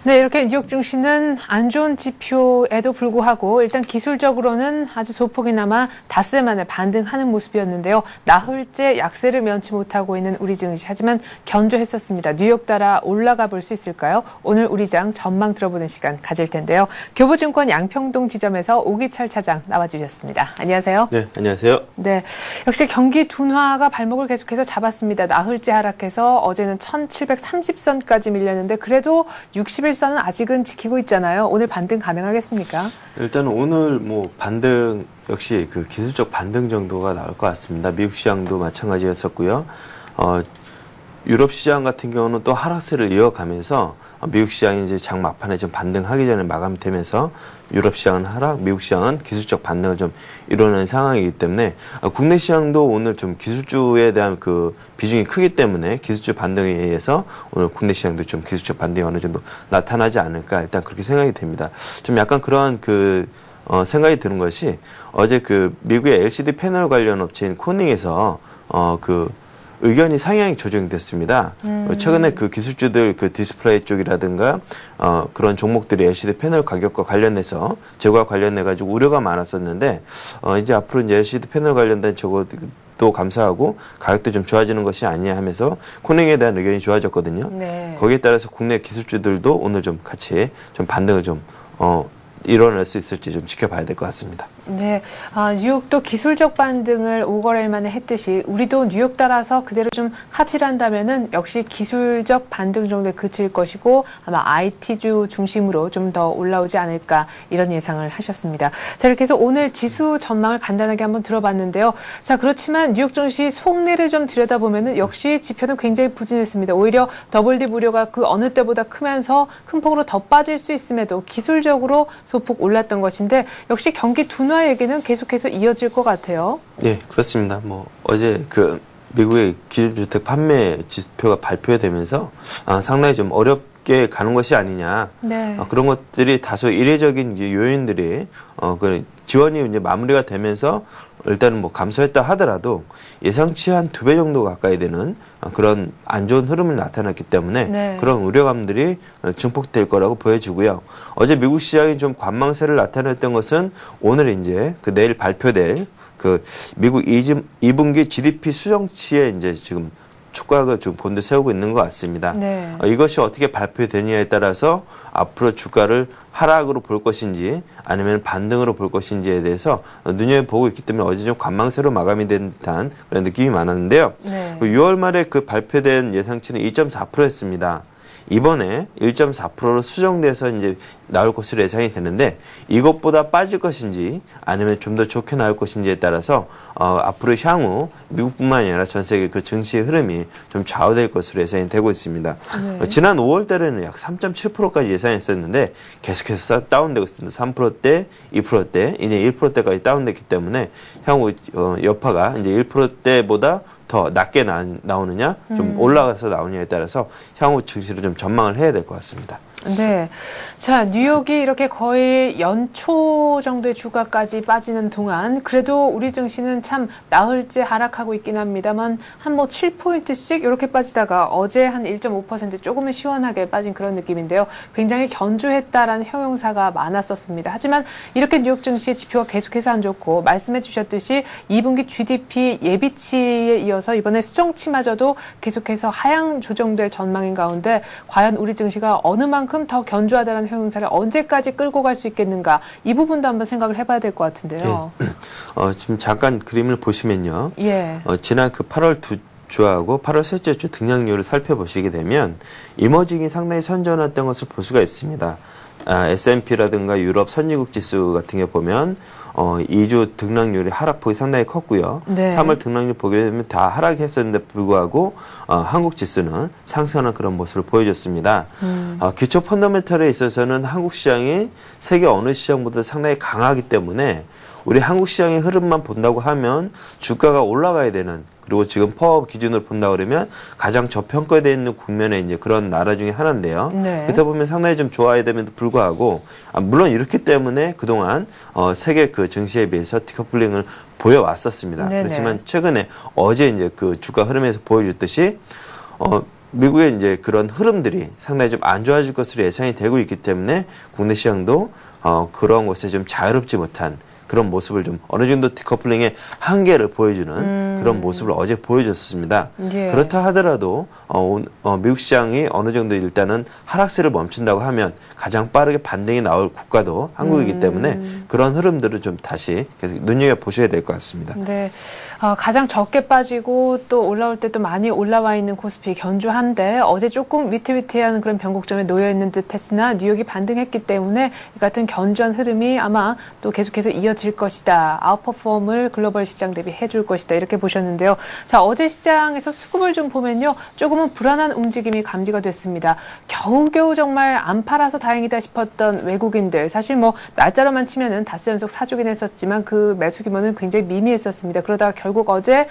S1: 네, 이렇게 뉴욕 증시는 안 좋은 지표에도 불구하고 일단 기술적으로는 아주 소폭이나마 닷새 만에 반등하는 모습이었는데요. 나흘째 약세를 면치 못하고 있는 우리 증시. 하지만 견조했었습니다. 뉴욕 따라 올라가 볼 수 있을까요? 오늘 우리장 전망 들어보는 시간 가질 텐데요. 교보증권 양평동 지점에서 오기철 차장 나와주셨습니다. 안녕하세요.
S3: 네, 안녕하세요.
S1: 네, 역시 경기 둔화가 발목을 계속해서 잡았습니다. 나흘째 하락해서 어제는 1730선까지 밀렸는데 그래도 60일선은 아직은 지키고 있잖아요. 오늘 반등 가능하겠습니까?
S3: 일단 오늘 반등 역시 그 기술적 반등 정도가 나올 것 같습니다. 미국 시장도 마찬가지였었고요. 유럽 시장 같은 경우는 또 하락세를 이어가면서 미국 시장이 이제 장 막판에 좀 반등하기 전에 마감되면서 유럽 시장은 하락, 미국 시장은 기술적 반등을 좀 이뤄낸 상황이기 때문에 국내 시장도 오늘 좀 기술주에 대한 그 비중이 크기 때문에 기술주 반등에 의해서 오늘 국내 시장도 좀 기술적 반등이 어느 정도 나타나지 않을까 일단 그렇게 생각이 됩니다. 좀 약간 그러한 생각이 드는 것이 어제 그 미국의 LCD 패널 관련 업체인 코닝에서 의견이 상향 조정됐습니다. 최근에 그 기술주들 그 디스플레이 쪽이라든가 그런 종목들이 LCD 패널 가격과 관련해서 재고와 관련해 가지고 우려가 많았었는데 이제 앞으로 이제 LCD 패널 관련된 저것도 감사하고 가격도 좀 좋아지는 것이 아니냐 하면서 코닝에 대한 의견이 좋아졌거든요.
S1: 네.
S3: 거기에 따라서 국내 기술주들도 오늘 좀 같이 좀 반등을 좀 이뤄낼 수 있을지 좀 지켜봐야 될 것 같습니다.
S1: 네, 뉴욕도 기술적 반등을 5거래일 만에 했듯이 우리도 뉴욕 따라서 그대로 좀 카피를 한다면은 역시 기술적 반등 정도에 그칠 것이고 아마 IT주 중심으로 좀 더 올라오지 않을까 이런 예상을 하셨습니다. 자, 이렇게 해서 오늘 지수 전망을 간단하게 한번 들어봤는데요. 자, 그렇지만 뉴욕 증시 속내를 좀 들여다보면은 역시 지표는 굉장히 부진했습니다. 오히려 더블 딥 우려가 그 어느 때보다 크면서 큰 폭으로 더 빠질 수 있음에도 기술적으로 소폭 올랐던 것인데 역시 경기 둔화 얘기는 계속해서 이어질 것 같아요.
S3: 네, 그렇습니다. 어제 미국의 기준주택 판매 지표가 발표되면서 상당히 좀 어렵게 가는 것이 아니냐.
S1: 네.
S3: 그런 것들이 다소 이례적인 요인들이 지원이 이제 마무리가 되면서 일단은 감소했다 하더라도 예상치 한 2배 정도 가까이 되는 그런 안 좋은 흐름을 나타났기 때문에
S1: 네.
S3: 그런 우려감들이 증폭될 거라고 보여지고요. 어제 미국 시장이 좀 관망세를 나타냈던 것은 오늘 이제 내일 발표될 미국 2분기 GDP 수정치에 이제 지금 촉각을 좀 곤두세우고 있는 것 같습니다.
S1: 네.
S3: 이것이 어떻게 발표되느냐에 따라서 앞으로 주가를 하락으로 볼 것인지 아니면 반등으로 볼 것인지에 대해서 눈여겨보고 있기 때문에 어제 좀 관망세로 마감이 된 듯한 그런 느낌이 많았는데요.
S1: 네.
S3: 6월 말에 그 발표된 예상치는 2.4%였습니다. 이번에 1.4%로 수정돼서 이제 나올 것으로 예상이 되는데 이것보다 빠질 것인지 아니면 좀 더 좋게 나올 것인지에 따라서 앞으로 향후 미국뿐만 아니라 전 세계 그 증시의 흐름이 좀 좌우될 것으로 예상이 되고 있습니다.
S1: 네.
S3: 지난 5월 달에는 약 3.7%까지 예상했었는데 계속해서 다운되고 있습니다. 3%대, 2%대, 이제 1%대까지 다운됐기 때문에 향후 여파가 이제 1%대보다 더 낮게 나오느냐, 좀 올라가서 나오느냐에 따라서 향후 증시를 좀 전망을 해야 될 것 같습니다.
S1: 네. 자, 뉴욕이 이렇게 거의 연초 정도의 주가까지 빠지는 동안 그래도 우리 증시는 참 나흘째 하락하고 있긴 합니다만 한 뭐 7포인트씩 이렇게 빠지다가 어제 한 1.5% 조금은 시원하게 빠진 그런 느낌인데요. 굉장히 견조했다라는 형용사가 많았었습니다. 하지만 이렇게 뉴욕 증시의 지표가 계속해서 안 좋고 말씀해 주셨듯이 2분기 GDP 예비치에 이어서 이번에 수정치마저도 계속해서 하향 조정될 전망인 가운데 과연 우리 증시가 어느 만큼 더 견조하다는 형용사를 언제까지 끌고 갈 수 있겠는가 이 부분도 한번 생각을 해봐야 될 것 같은데요.
S3: 예. 지금 잠깐 그림을 보시면요.
S1: 예.
S3: 지난 그 8월 두 주하고 8월 셋째 주 등락률을 살펴보시게 되면 이머징이 상당히 선전했던 것을 볼 수가 있습니다. S&P라든가 유럽 선진국 지수 같은 게 보면 2주 등락률이 하락폭이 상당히 컸고요.
S1: 네.
S3: 3월 등락률 보게 되면 다 하락했었는데 불구하고 한국 지수는 상승하는 그런 모습을 보여줬습니다. 기초 펀더멘털에 있어서는 한국 시장이 세계 어느 시장보다 상당히 강하기 때문에 우리 한국 시장의 흐름만 본다고 하면 주가가 올라가야 되는 그리고 지금 퍼업 기준으로 본다 그러면 가장 저평가되어 있는 국면에 이제 그런 나라 중에 하나인데요.
S1: 네.
S3: 그렇다 보면 상당히 좀 좋아야 됨에도 불구하고 물론 이렇기 때문에 그동안 세계 그 증시에 비해서 디커플링을 보여왔었습니다.
S1: 네네.
S3: 그렇지만 최근에 어제 이제 그 주가 흐름에서 보여줬듯이 미국의 이제 그런 흐름들이 상당히 좀 안 좋아질 것으로 예상이 되고 있기 때문에 국내 시장도 그런 것에 좀 자유롭지 못한 그런 모습을 좀 어느 정도 디커플링의 한계를 보여주는 그런 모습을 어제 보여줬습니다.
S1: 예.
S3: 그렇다 하더라도 미국 시장이 어느 정도 일단은 하락세를 멈춘다고 하면 가장 빠르게 반등이 나올 국가도 한국이기 때문에 그런 흐름들을 좀 다시 계속 눈여겨보셔야 될 것 같습니다.
S1: 네. 가장 적게 빠지고 또 올라올 때 또 많이 올라와 있는 코스피 견조한데 어제 조금 위태위태한 그런 변곡점에 놓여있는 듯 했으나 뉴욕이 반등했기 때문에 이 같은 견조한 흐름이 아마 또 계속해서 이어질 것이다. 아웃퍼폼을 글로벌 시장 대비 해줄 것이다. 이렇게 보셨는데요. 자, 어제 시장에서 수급을 좀 보면요. 조금은 불안한 움직임이 감지가 됐습니다. 겨우겨우 정말 안 팔아서 다행이다 싶었던 외국인들. 사실 뭐 날짜로만 치면은 닷새 연속 사주긴 했었지만 그 매수 규모는 굉장히 미미했었습니다. 그러다가 결국 어제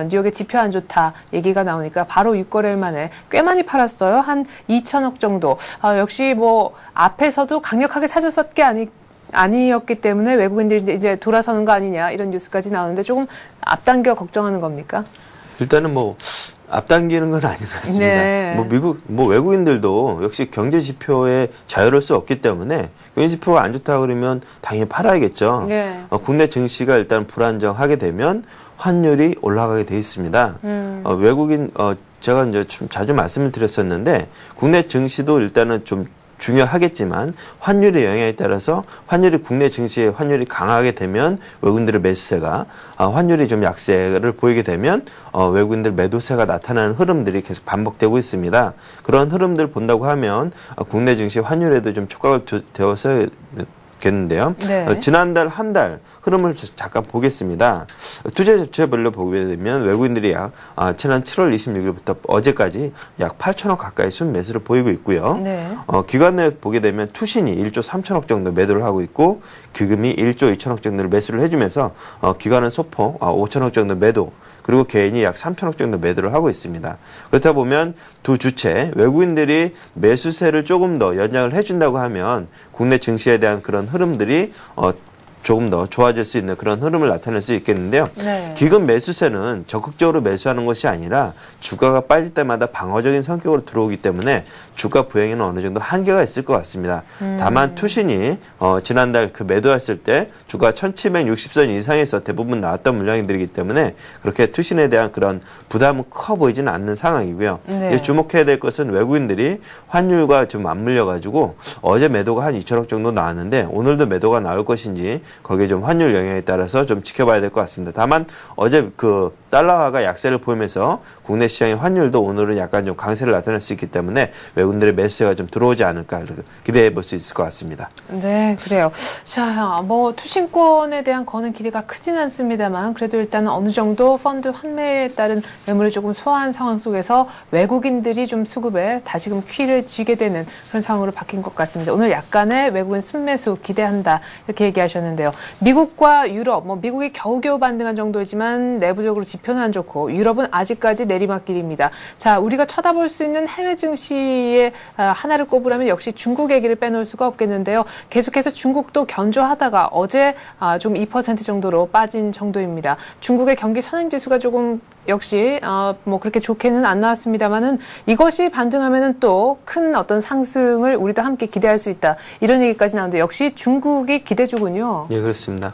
S1: 뉴욕의 지표 안 좋다 얘기가 나오니까 바로 6거래일 만에 꽤 많이 팔았어요. 한 2천억 정도. 역시 뭐 앞에서도 강력하게 사줬었 게 아니었기 때문에 외국인들이 이제 돌아서는 거 아니냐 이런 뉴스까지 나오는데 조금 앞당겨 걱정하는 겁니까?
S3: 일단은 뭐 앞당기는 건 아닌 것 같습니다.
S1: 네.
S3: 외국인들도 역시 경제 지표에 자유로울 수 없기 때문에 경제 지표가 안 좋다 그러면 당연히 팔아야겠죠.
S1: 네.
S3: 국내 증시가 일단 불안정하게 되면 환율이 올라가게 돼 있습니다. 제가 이제 좀 자주 말씀을 드렸었는데 국내 증시도 일단은 좀 중요하겠지만 환율의 영향에 따라서 환율이 국내 증시의 환율이 강하게 되면 외국인들의 매수세가 환율이 좀 약세를 보이게 되면 외국인들 매도세가 나타나는 흐름들이 계속 반복되고 있습니다. 그런 흐름들 본다고 하면 국내 증시 환율에도 좀 촉각을 되어서 겠는데요.
S1: 네.
S3: 지난달 한 달 흐름을 잠깐 보겠습니다. 투자 주체별로 보게 되면 외국인들이 지난 7월 26일부터 어제까지 약 8천억 가까이 순매수를 보이고 있고요.
S1: 네.
S3: 기관에 보게 되면 투신이 1조 3천억 정도 매도를 하고 있고 기금이 1조 2천억 정도를 매수를 해주면서 기관은 소폭 5천억 정도 매도 그리고 개인이 약 3천억 정도 매도를 하고 있습니다. 그렇다 보면 두 주체 외국인들이 매수세를 조금 더 연장을 해준다고 하면 국내 증시에 대한 그런 흐름들이 조금 더 좋아질 수 있는 그런 흐름을 나타낼 수 있겠는데요.
S1: 네.
S3: 기금 매수세는 적극적으로 매수하는 것이 아니라 주가가 빠질 때마다 방어적인 성격으로 들어오기 때문에 주가 부양에는 어느 정도 한계가 있을 것 같습니다. 다만 투신이 지난달 그 매도했을 때 주가 1760선 이상에서 대부분 나왔던 물량들이기 때문에 그렇게 투신에 대한 그런 부담은 커 보이지는 않는 상황이고요.
S1: 네.
S3: 주목해야 될 것은 외국인들이 환율과 좀 맞물려가지고 어제 매도가 한 2천억 정도 나왔는데 오늘도 매도가 나올 것인지 거기에 좀 환율 영향에 따라서 좀 지켜봐야 될 것 같습니다. 다만 어제 그 달러화가 약세를 보이면서 국내 시장의 환율도 오늘은 약간 좀 강세를 나타낼 수 있기 때문에 외국인들의 매수세가 좀 들어오지 않을까 기대해 볼 수 있을 것 같습니다.
S1: 네, 그래요. 자, 뭐 투신권에 대한 거는 기대가 크진 않습니다만 그래도 일단 어느 정도 펀드 환매에 따른 매물을 조금 소화한 상황 속에서 외국인들이 좀 수급에 다시금 퀴를 쥐게 되는 그런 상황으로 바뀐 것 같습니다. 오늘 약간의 외국인 순매수 기대한다 이렇게 얘기하셨는데요. 미국과 유럽, 뭐 미국이 겨우겨우 반등한 정도이지만 내부적으로 지표는 안 좋고 유럽은 아직까지 내리막길입니다. 자, 우리가 쳐다볼 수 있는 해외 증시의 하나를 꼽으라면 역시 중국 얘기를 빼놓을 수가 없겠는데요. 계속해서 중국도 견조하다가 어제 좀 2% 정도로 빠진 정도입니다. 중국의 경기 선행지수가 조금 역시 뭐 그렇게 좋게는 안 나왔습니다만은 이것이 반등하면은 또 큰 어떤 상승을 우리도 함께 기대할 수 있다. 이런 얘기까지 나오는데 역시 중국이 기대주군요.
S3: 예, 그렇습니다.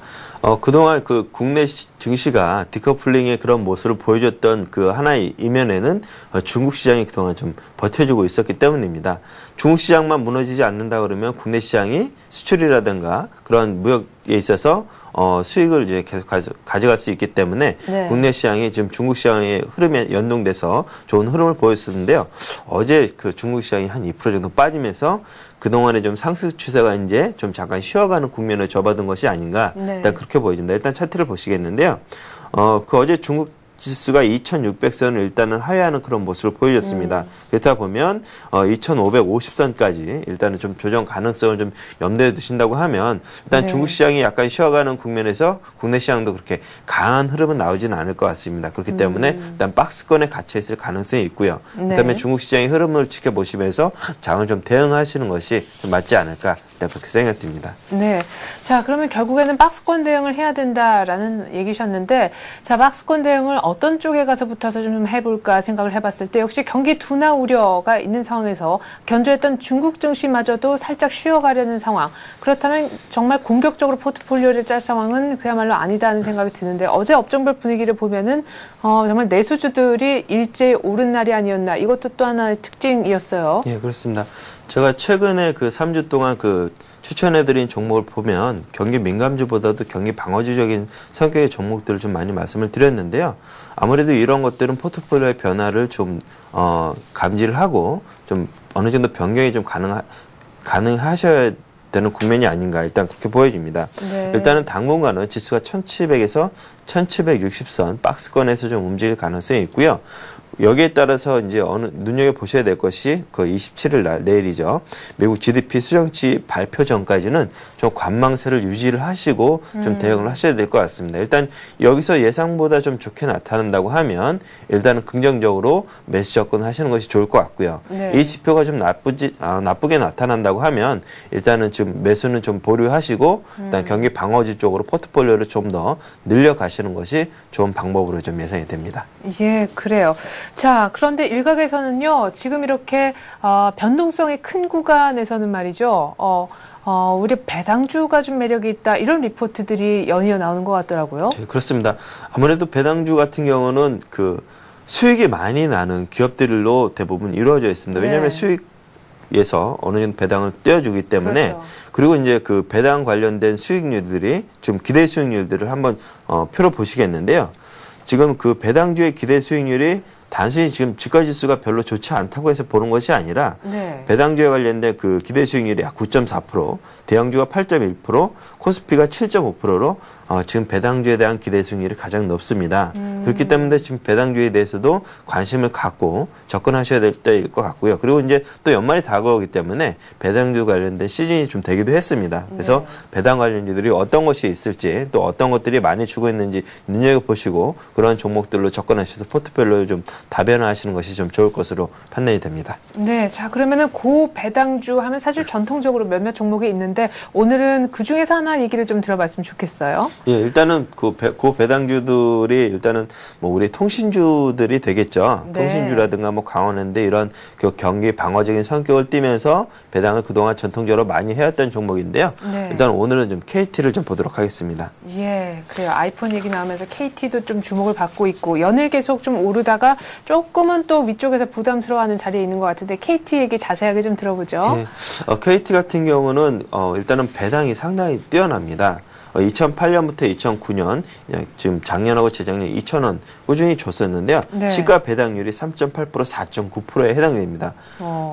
S3: 그동안 그 국내 증시가 디커플링의 그런 모습을 보여줬던 그 하나의 이면에는 중국 시장이 그동안 좀 버텨주고 있었기 때문입니다. 중국 시장만 무너지지 않는다 그러면 국내 시장이 수출이라든가 그런 무역에 있어서 수익을 이제 계속 가져갈 수 있기 때문에
S1: 네.
S3: 국내 시장이 지금 중국 시장의 흐름에 연동돼서 좋은 흐름을 보였었는데요. 어제 그 중국 시장이 한 2% 정도 빠지면서 그동안의 좀 상승 추세가 이제 좀 잠깐 쉬어가는 국면을 접어든 것이 아닌가.
S1: 네.
S3: 일단 그렇게 보여집니다. 일단 차트를 보시겠는데요. 그 어제 중국 지수가 2600선을 일단은 하회하는 그런 모습을 보여줬습니다. 그렇다 보면 2550선까지 일단은 좀 조정 가능성을 좀 염두에 두신다고 하면 일단
S1: 네.
S3: 중국 시장이 약간 쉬어가는 국면에서 국내 시장도 그렇게 강한 흐름은 나오지는 않을 것 같습니다. 그렇기 때문에 일단 박스권에 갇혀 있을 가능성이 있고요.
S1: 네.
S3: 그다음에 중국 시장의 흐름을 지켜보시면서 장을 좀 대응하시는 것이 좀 맞지 않을까 일단 그렇게 생각됩니다.
S1: 네. 자, 그러면 결국에는 박스권 대응을 해야 된다라는 얘기셨는데, 자, 박스권 대응을 어떤 쪽에 가서 붙어서 좀 해볼까 생각을 해봤을 때, 역시 경기 둔화 우려가 있는 상황에서 견조했던 중국 증시마저도 살짝 쉬어가려는 상황. 그렇다면 정말 공격적으로 포트폴리오를 짤 상황은 그야말로 아니다 하는 생각이 드는데, 어제 업종별 분위기를 보면은, 정말 내수주들이 일제히 오른 날이 아니었나. 이것도 또 하나의 특징이었어요.
S3: 예, 그렇습니다. 제가 최근에 그 3주 동안 그 추천해드린 종목을 보면 경기 민감주보다도 경기 방어주적인 성격의 종목들을 좀 많이 말씀을 드렸는데요. 아무래도 이런 것들은 포트폴리오의 변화를 좀 감지를 하고 좀 어느 정도 변경이 좀 가능하셔야 되는 국면이 아닌가 일단 그렇게 보여집니다.
S1: 네.
S3: 일단은 당분간은 지수가 1700에서 1760선 박스권에서 좀 움직일 가능성이 있고요. 여기에 따라서 이제 눈여겨보셔야 될 것이 그 27일 날, 내일이죠. 미국 GDP 수정치 발표 전까지는 좀 관망세를 유지를 하시고 좀 대응을 하셔야 될 것 같습니다. 일단 여기서 예상보다 좀 좋게 나타난다고 하면 일단은 긍정적으로 매수 접근 하시는 것이 좋을 것 같고요.
S1: 네.
S3: 이 지표가 좀 나쁘게 나타난다고 하면 일단은 좀 매수는 좀 보류하시고 일단 경기 방어지 쪽으로 포트폴리오를 좀 더 늘려가시는 것이 좋은 방법으로 좀 예상이 됩니다.
S1: 예, 그래요. 자, 그런데 일각에서는요, 지금 이렇게, 변동성이 큰 구간에서는 말이죠, 우리 배당주가 좀 매력이 있다, 이런 리포트들이 연이어 나오는 것 같더라고요.
S3: 네, 그렇습니다. 아무래도 배당주 같은 경우는 그 수익이 많이 나는 기업들로 대부분 이루어져 있습니다. 왜냐하면
S1: 네.
S3: 수익에서 어느 정도 배당을 떼어주기 때문에
S1: 그렇죠.
S3: 그리고 이제 그 배당 관련된 수익률들이 좀 기대 수익률들을 한번 표로 보시겠는데요. 지금 그 배당주의 기대 수익률이 단순히 지금 주가지수가 별로 좋지 않다고 해서 보는 것이 아니라
S1: 네.
S3: 배당주에 관련된 그 기대 수익률이 약 9.4%, 대형주가 8.1%, 코스피가 7.5%로 지금 배당주에 대한 기대 수익률이 가장 높습니다. 그렇기 때문에 지금 배당주에 대해서도 관심을 갖고 접근하셔야 될 때일 것 같고요. 그리고 이제 또 연말이 다가오기 때문에 배당주 관련된 시즌이 좀 되기도 했습니다. 그래서 배당 관련주들이 어떤 것이 있을지 또 어떤 것들이 많이 주고 있는지 눈여겨보시고 그런 종목들로 접근하셔서 포트폴리오를 좀 다변화하시는 것이 좀 좋을 것으로 판단이 됩니다.
S1: 네, 자 그러면은 고배당주 하면 사실 전통적으로 몇몇 종목이 있는데 오늘은 그 중에서 하나 얘기를 좀 들어봤으면 좋겠어요.
S3: 예, 일단은 고배당주들이 일단은 뭐 우리 통신주들이 되겠죠.
S1: 네.
S3: 통신주라든가 뭐 강원랜드 이런 그 경기 방어적인 성격을 띠면서 배당을 그동안 전통적으로 많이 해왔던 종목인데요.
S1: 네.
S3: 일단 오늘은 좀 KT를 좀 보도록 하겠습니다.
S1: 예, 그래요. 아이폰 얘기 나오면서 KT도 좀 주목을 받고 있고 연일 계속 좀 오르다가 조금은 또 위쪽에서 부담스러워하는 자리에 있는 것 같은데 KT 얘기 자세하게 좀 들어보죠.
S3: 예, KT 같은 경우는 일단은 배당이 상당히 뛰어납니다. 2008년부터 2009년, 지금 작년하고 재작년 2,000원 꾸준히 줬었는데요.
S1: 네.
S3: 시가 배당률이 3.8%, 4.9%에 해당됩니다.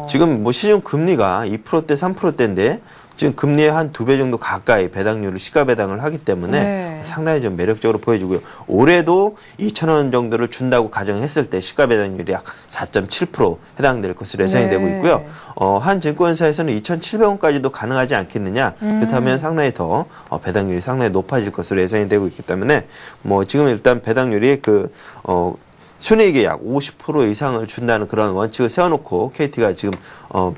S3: 지금 뭐 시중 금리가 2%대, 3%대인데 지금 금리의 한 2배 정도 가까이 배당률을 시가 배당을 하기 때문에
S1: 네.
S3: 상당히 좀 매력적으로 보여지고요. 올해도 2,000원 정도를 준다고 가정했을 때 시가 배당률이 약 4.7% 해당될 것으로 예상이
S1: 네.
S3: 되고 있고요. 한 증권사에서는 2,700원까지도 가능하지 않겠느냐. 그렇다면 상당히 더 배당률이 상당히 높아질 것으로 예상이 되고 있기 때문에 뭐 지금 일단 배당률이 순이익의 약 50% 이상을 준다는 그런 원칙을 세워놓고 KT가 지금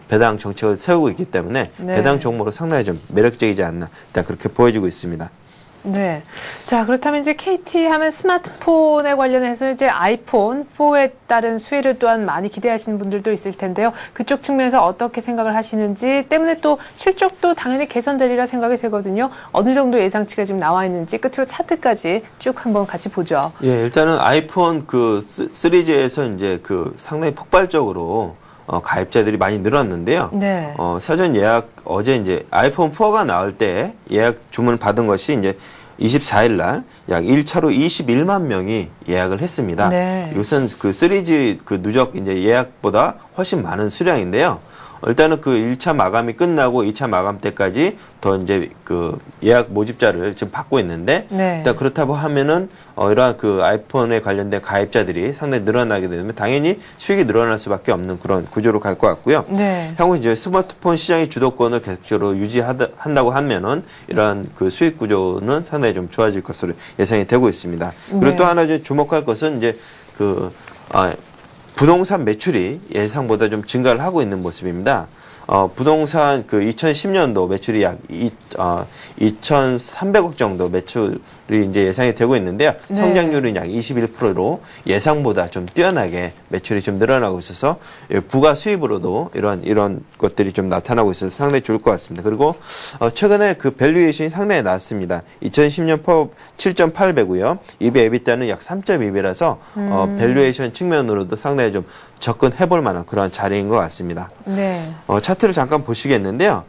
S3: 배당 정책을 세우고 있기 때문에
S1: 네.
S3: 배당 종목으로 상당히 좀 매력적이지 않나 일단 그렇게 보여지고 있습니다.
S1: 네. 자, 그렇다면 이제 KT 하면 스마트폰에 관련해서 이제 아이폰 4에 따른 수혜를 또한 많이 기대하시는 분들도 있을 텐데요. 그쪽 측면에서 어떻게 생각을 하시는지 때문에 또 실적도 당연히 개선되리라 생각이 되거든요. 어느 정도 예상치가 지금 나와 있는지 끝으로 차트까지 쭉 한번 같이 보죠.
S3: 예, 일단은 아이폰 3G에서 이제 상당히 폭발적으로 가입자들이 많이 늘었는데요.
S1: 네.
S3: 사전 예약 어제 이제 아이폰 4가 나올 때 예약 주문을 받은 것이 이제 24일 날 약 1차로 21만 명이 예약을 했습니다.
S1: 네.
S3: 이것은 3G 누적 이제 예약보다 훨씬 많은 수량인데요. 일단은 1차 마감이 끝나고 2차 마감 때까지 더 이제 예약 모집자를 지금 받고 있는데
S1: 네.
S3: 일단 그렇다고 하면은 이러한 아이폰에 관련된 가입자들이 상당히 늘어나게 되면 당연히 수익이 늘어날 수밖에 없는 그런 구조로 갈 것 같고요.
S1: 네.
S3: 향후 이제 스마트폰 시장의 주도권을 계속적으로 유지한다고 하면은 이러한 수익 구조는 상당히 좀 좋아질 것으로 예상이 되고 있습니다. 그리고
S1: 네.
S3: 또 하나 이제 주목할 것은 이제 부동산 매출이 예상보다 좀 증가를 하고 있는 모습입니다. 부동산 2010년도 매출이 약 2,300억 정도 매출이 이제 예상이 되고 있는데요.
S1: 네.
S3: 성장률은 약 21%로 예상보다 좀 뛰어나게 매출이 좀 늘어나고 있어서 부가 수입으로도 이런 것들이 좀 나타나고 있어서 상당히 좋을 것 같습니다. 그리고 최근에 밸류에이션이 상당히 낮습니다. 2010년 7.8배고요. EV 에비타는 약 3.2배라서 밸류에이션 측면으로도 상당히 좀 접근해볼 만한 그런 자리인 것 같습니다.
S1: 네.
S3: 차트를 잠깐 보시겠는데요.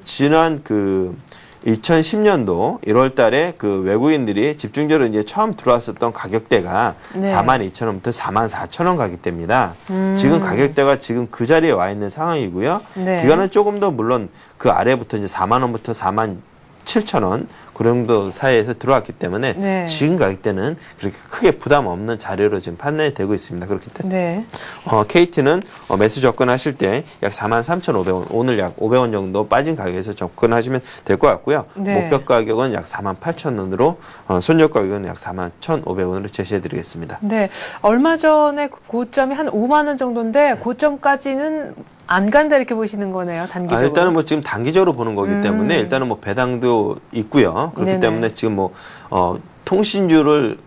S3: 지난 2010년도 1월 달에 외국인들이 집중적으로 이제 처음 들어왔었던 가격대가
S1: 네.
S3: 42,000원부터 44,000원 가격대입니다. 지금 가격대가 지금 그 자리에 와 있는 상황이고요.
S1: 네.
S3: 기간은 조금 더 물론 그 아래부터 이제 4만원부터 47,000원 그 정도 사이에서 들어왔기 때문에
S1: 네.
S3: 지금 가격대는 그렇게 크게 부담 없는 자료로 지금 판단이 되고 있습니다. 그렇기 때문에
S1: 네.
S3: KT는 매수 접근하실 때 약 43,500원, 오늘 약 500원 정도 빠진 가격에서 접근하시면 될 것 같고요.
S1: 네.
S3: 목표 가격은 약 48,000원으로 손절 가격은 약 41,500원으로 제시해드리겠습니다.
S1: 네. 얼마 전에 고점이 한 5만 원 정도인데 고점까지는 안 간다 이렇게 보시는 거네요. 단기적으로.
S3: 일단은 뭐 지금 단기적으로 보는 거기 때문에 일단은 뭐 배당도 있고요. 그렇기
S1: 네네.
S3: 때문에 지금 통신주를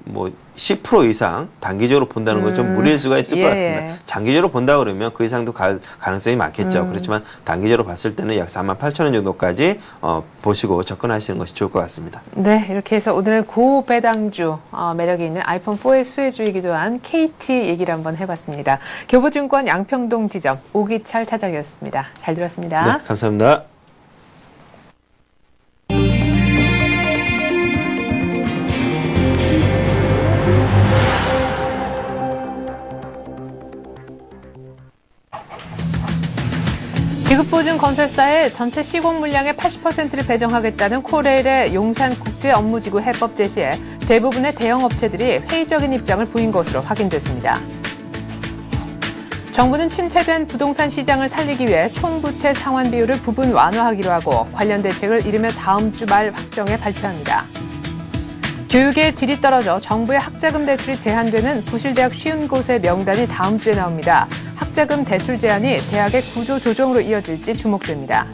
S3: 10% 이상 단기적으로 본다는 건 좀 무리일 수가 있을 것 같습니다. 장기적으로 본다 그러면 그 이상도 갈 가능성이 많겠죠. 그렇지만 단기적으로 봤을 때는 약 48,000원 정도까지 보시고 접근하시는 것이 좋을 것 같습니다.
S1: 네, 이렇게 해서 오늘은 고배당주 매력이 있는 아이폰 4의 수혜주이기도 한 KT 얘기를 한번 해봤습니다. 교보증권 양평동 지점 오기철 차장이었습니다. 잘 들었습니다.
S3: 네, 감사합니다.
S1: 지급보증 건설사에 전체 시공 물량의 80%를 배정하겠다는 코레일의 용산 국 영상국제 업무지구 해법 제시에 대부분의 대형 업체들이 회의적인 입장을 보인 것으로 확인됐습니다. 정부는 침체된 부동산 시장을 살리기 위해 총부채 상환 비율을 부분 완화하기로 하고 관련 대책을 이르면 다음 주 말 확정해 발표합니다. 교육의 질이 떨어져 정부의 학자금 대출이 제한되는 부실대학 50곳의 명단이 다음 주에 나옵니다. 학자금 대출 제한이 대학의 구조 조정으로 이어질지 주목됩니다.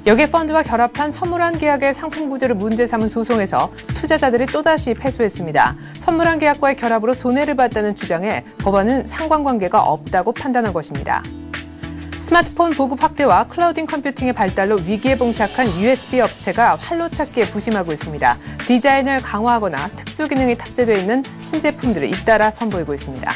S1: 여객 펀드와 결합한 선물한 계약의 상품 구조를 문제 삼은 소송에서 투자자들이 또다시 패소했습니다. 선물한 계약과의 결합으로 손해를 봤다는 주장에 법원은 상관관계가 없다고 판단한 것입니다. 스마트폰 보급 확대와 클라우딩 컴퓨팅의 발달로 위기에 봉착한 USB 업체가 활로 찾기에 부심하고 있습니다. 디자인을 강화하거나 특수 기능이 탑재되어 있는 신제품들을 잇따라 선보이고 있습니다.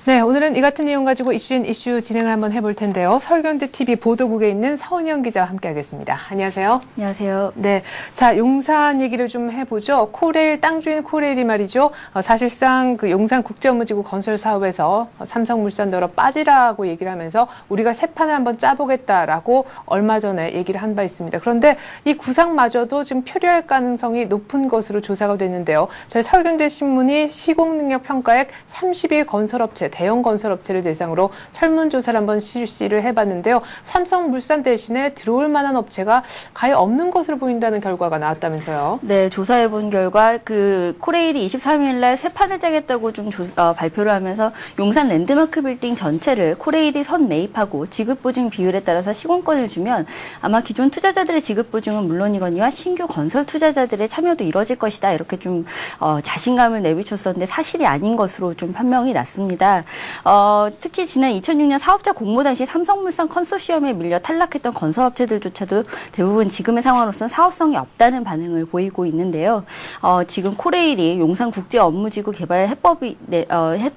S1: 네, 오늘은 이 같은 내용 가지고 이슈인 이슈 진행을 한번 해볼 텐데요. 서울경제TV 보도국에 있는 서은영 기자와 함께하겠습니다. 안녕하세요.
S4: 안녕하세요.
S1: 네, 자 용산 얘기를 좀 해보죠. 코레일 땅 주인 코레일이 말이죠. 사실상 그 용산 국제업무지구 건설 사업에서 삼성물산 너러 빠지라고 얘기를 하면서 우리가 새 판을 한번 짜보겠다라고 얼마 전에 얘기를 한 바 있습니다. 그런데 이 구상마저도 지금 표류할 가능성이 높은 것으로 조사가 됐는데요. 저희 서울경제신문이 시공능력 평가액 30일 건설업체 대형 건설업체를 대상으로 설문조사를 한번 실시를 해봤는데요. 삼성물산 대신에 들어올 만한 업체가 가히 없는 것으로 보인다는 결과가 나왔다면서요.
S4: 네, 조사해본 결과 그 코레일이 23일 날 새 판을 짜겠다고 좀 발표를 하면서 용산 랜드마크 빌딩 전체를 코레일이 선 매입하고 지급보증 비율에 따라서 시공권을 주면 아마 기존 투자자들의 지급보증은 물론이거니와 신규 건설 투자자들의 참여도 이뤄질 것이다. 이렇게 좀 자신감을 내비쳤었는데 사실이 아닌 것으로 좀 판명이 났습니다. 특히 지난 2006년 사업자 공모 당시 삼성물산 컨소시엄에 밀려 탈락했던 건설업체들조차도 대부분 지금의 상황으로서는 사업성이 없다는 반응을 보이고 있는데요. 지금 코레일이 용산국제업무지구 개발 해법이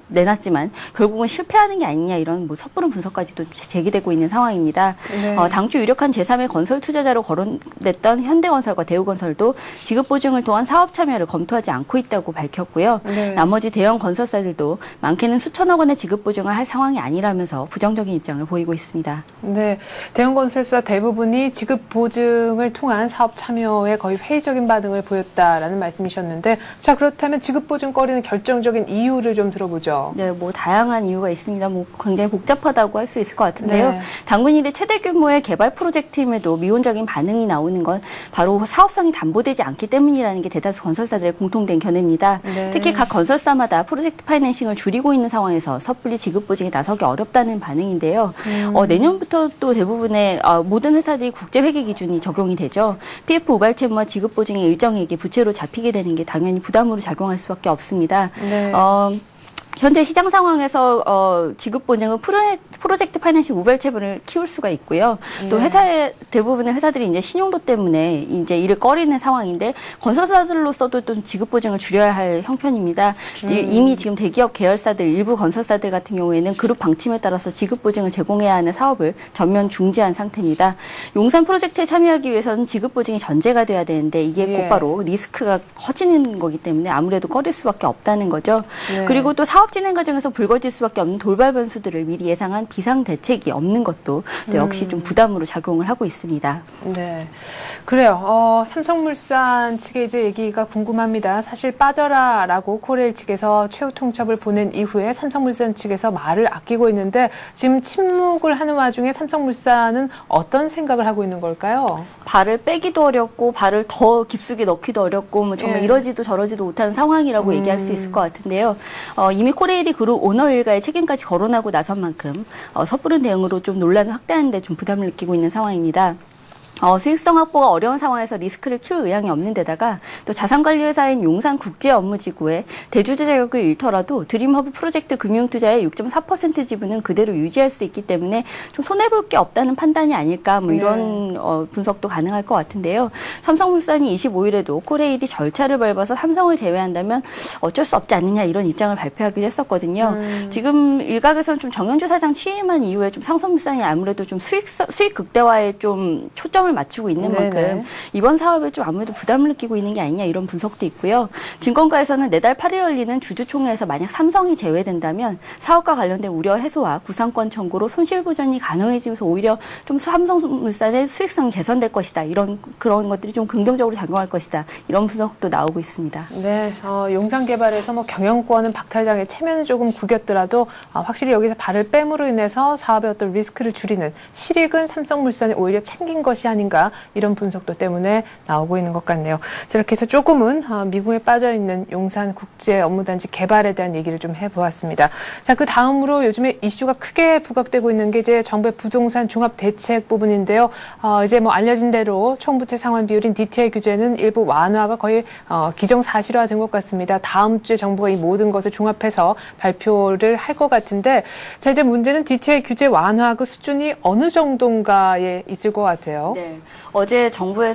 S4: 내놨지만 결국은 실패하는 게 아니냐 이런 뭐 섣부른 분석까지도 제기되고 있는 상황입니다. 네. 당초 유력한 제3의 건설 투자자로 거론됐던 현대건설과 대우건설도 지급보증을 통한 사업 참여를 검토하지 않고 있다고 밝혔고요. 네. 나머지 대형 건설사들도 많게는 수천억 원의 지급보증을 할 상황이 아니라면서 부정적인 입장을 보이고 있습니다.
S1: 네, 대형 건설사 대부분이 지급보증을 통한 사업 참여에 거의 회의적인 반응을 보였다라는 말씀이셨는데, 자 그렇다면 지급보증 꺼리는 결정적인 이유를 좀 들어보죠.
S4: 네, 뭐 다양한 이유가 있습니다. 뭐 굉장히 복잡하다고 할 수 있을 것 같은데요. 네. 당군 이래 최대 규모의 개발 프로젝트임에도 미온적인 반응이 나오는 건 바로 사업성이 담보되지 않기 때문이라는 게 대다수 건설사들의 공통된 견해입니다. 네. 특히 각 건설사마다 프로젝트 파이낸싱을 줄이고 있는 상황에서 섣불리 지급보증에 나서기 어렵다는 반응인데요. 내년부터 또 대부분의 모든 회사들이 국제회계 기준이 적용이 되죠. PF 우발채무와 지급보증의 일정액이 부채로 잡히게 되는 게 당연히 부담으로 작용할 수밖에 없습니다. 네. 현재 시장 상황에서 지급보증은 프로젝트 파이낸싱 우발채분을 키울 수가 있고요. 또 대부분의 회사들이 이제 신용도 때문에 이제 이를 꺼리는 상황인데 건설사들로서도 또 지급보증을 줄여야 할 형편입니다. 이미 지금 대기업 계열사들 일부 건설사들 같은 경우에는 그룹 방침에 따라서 지급보증을 제공해야 하는 사업을 전면 중지한 상태입니다. 용산 프로젝트에 참여하기 위해서는 지급보증이 전제가 돼야 되는데 이게 곧바로 리스크가 커지는 거기 때문에 아무래도 꺼릴 수밖에 없다는 거죠. 그리고 또 사업 진행 과정에서 불거질 수밖에 없는 돌발 변수들을 미리 예상한 비상 대책이 없는 것도 또 역시 좀 부담으로 작용을 하고 있습니다.
S1: 네, 그래요. 삼성물산 측의 이제 얘기가 궁금합니다. 사실 빠져라라고 코레일 측에서 최후 통첩을 보낸 이후에 삼성물산 측에서 말을 아끼고 있는데 지금 침묵을 하는 와중에 삼성물산은 어떤 생각을 하고 있는 걸까요?
S4: 발을 빼기도 어렵고 발을 더 깊숙이 넣기도 어렵고 뭐 정말 이러지도 저러지도 못하는 상황이라고 얘기할 수 있을 것 같은데요. 이미 코레일이 그룹 오너 일가의 책임까지 거론하고 나선 만큼 섣부른 대응으로 좀 논란을 확대하는 데 좀 부담을 느끼고 있는 상황입니다. 수익성 확보가 어려운 상황에서 리스크를 키울 의향이 없는 데다가 또 자산관리회사인 용산국제업무지구에 대주주 자격을 잃더라도 드림허브 프로젝트 금융투자의 6.4% 지분은 그대로 유지할 수 있기 때문에 좀 손해볼 게 없다는 판단이 아닐까 뭐 이런 분석도 가능할 것 같은데요. 삼성물산이 25일에도 코레일이 절차를 밟아서 삼성을 제외한다면 어쩔 수 없지 않느냐 이런 입장을 발표하기도 했었거든요. 지금 일각에서는 좀 정현주 사장 취임한 이후에 좀 삼성물산이 아무래도 좀 수익 극대화에 좀 초점을 맞추고 있는
S1: 네네.
S4: 만큼 이번 사업에 좀 아무래도 부담을 느끼고 있는 게 아니냐 이런 분석도 있고요. 증권가에서는 내달 8일 열리는 주주총회에서 만약 삼성이 제외된다면 사업과 관련된 우려 해소와 구상권 청구로 손실보전이 가능해지면서 오히려 좀 삼성물산의 수익성이 개선될 것이다. 그런 것들이 좀 긍정적으로 작용할 것이다. 이런 분석도 나오고 있습니다.
S1: 네, 용산 개발에서 뭐 경영권은 박탈당해 체면은 조금 구겼더라도 확실히 여기서 발을 뺨으로 인해서 사업의 어떤 리스크를 줄이는 실익은 삼성물산이 오히려 챙긴 것이 아닌가 이런 분석도 때문에 나오고 있는 것 같네요. 자, 이렇게 해서 조금은 미궁에 빠져있는 용산국제업무단지 개발에 대한 얘기를 좀 해보았습니다. 자, 그 다음으로 요즘에 이슈가 크게 부각되고 있는 게 이제 정부의 부동산 종합대책 부분인데요. 이제 뭐 알려진 대로 총부채 상환 비율인 DTI 규제는 일부 완화가 거의 기정사실화된 것 같습니다. 다음 주에 정부가 이 모든 것을 종합해서 발표를 할 것 같은데, 자, 이제 문제는 DTI 규제 완화 그 수준이 어느 정도인가에 있을 것 같아요.
S4: 네. 어제 정부와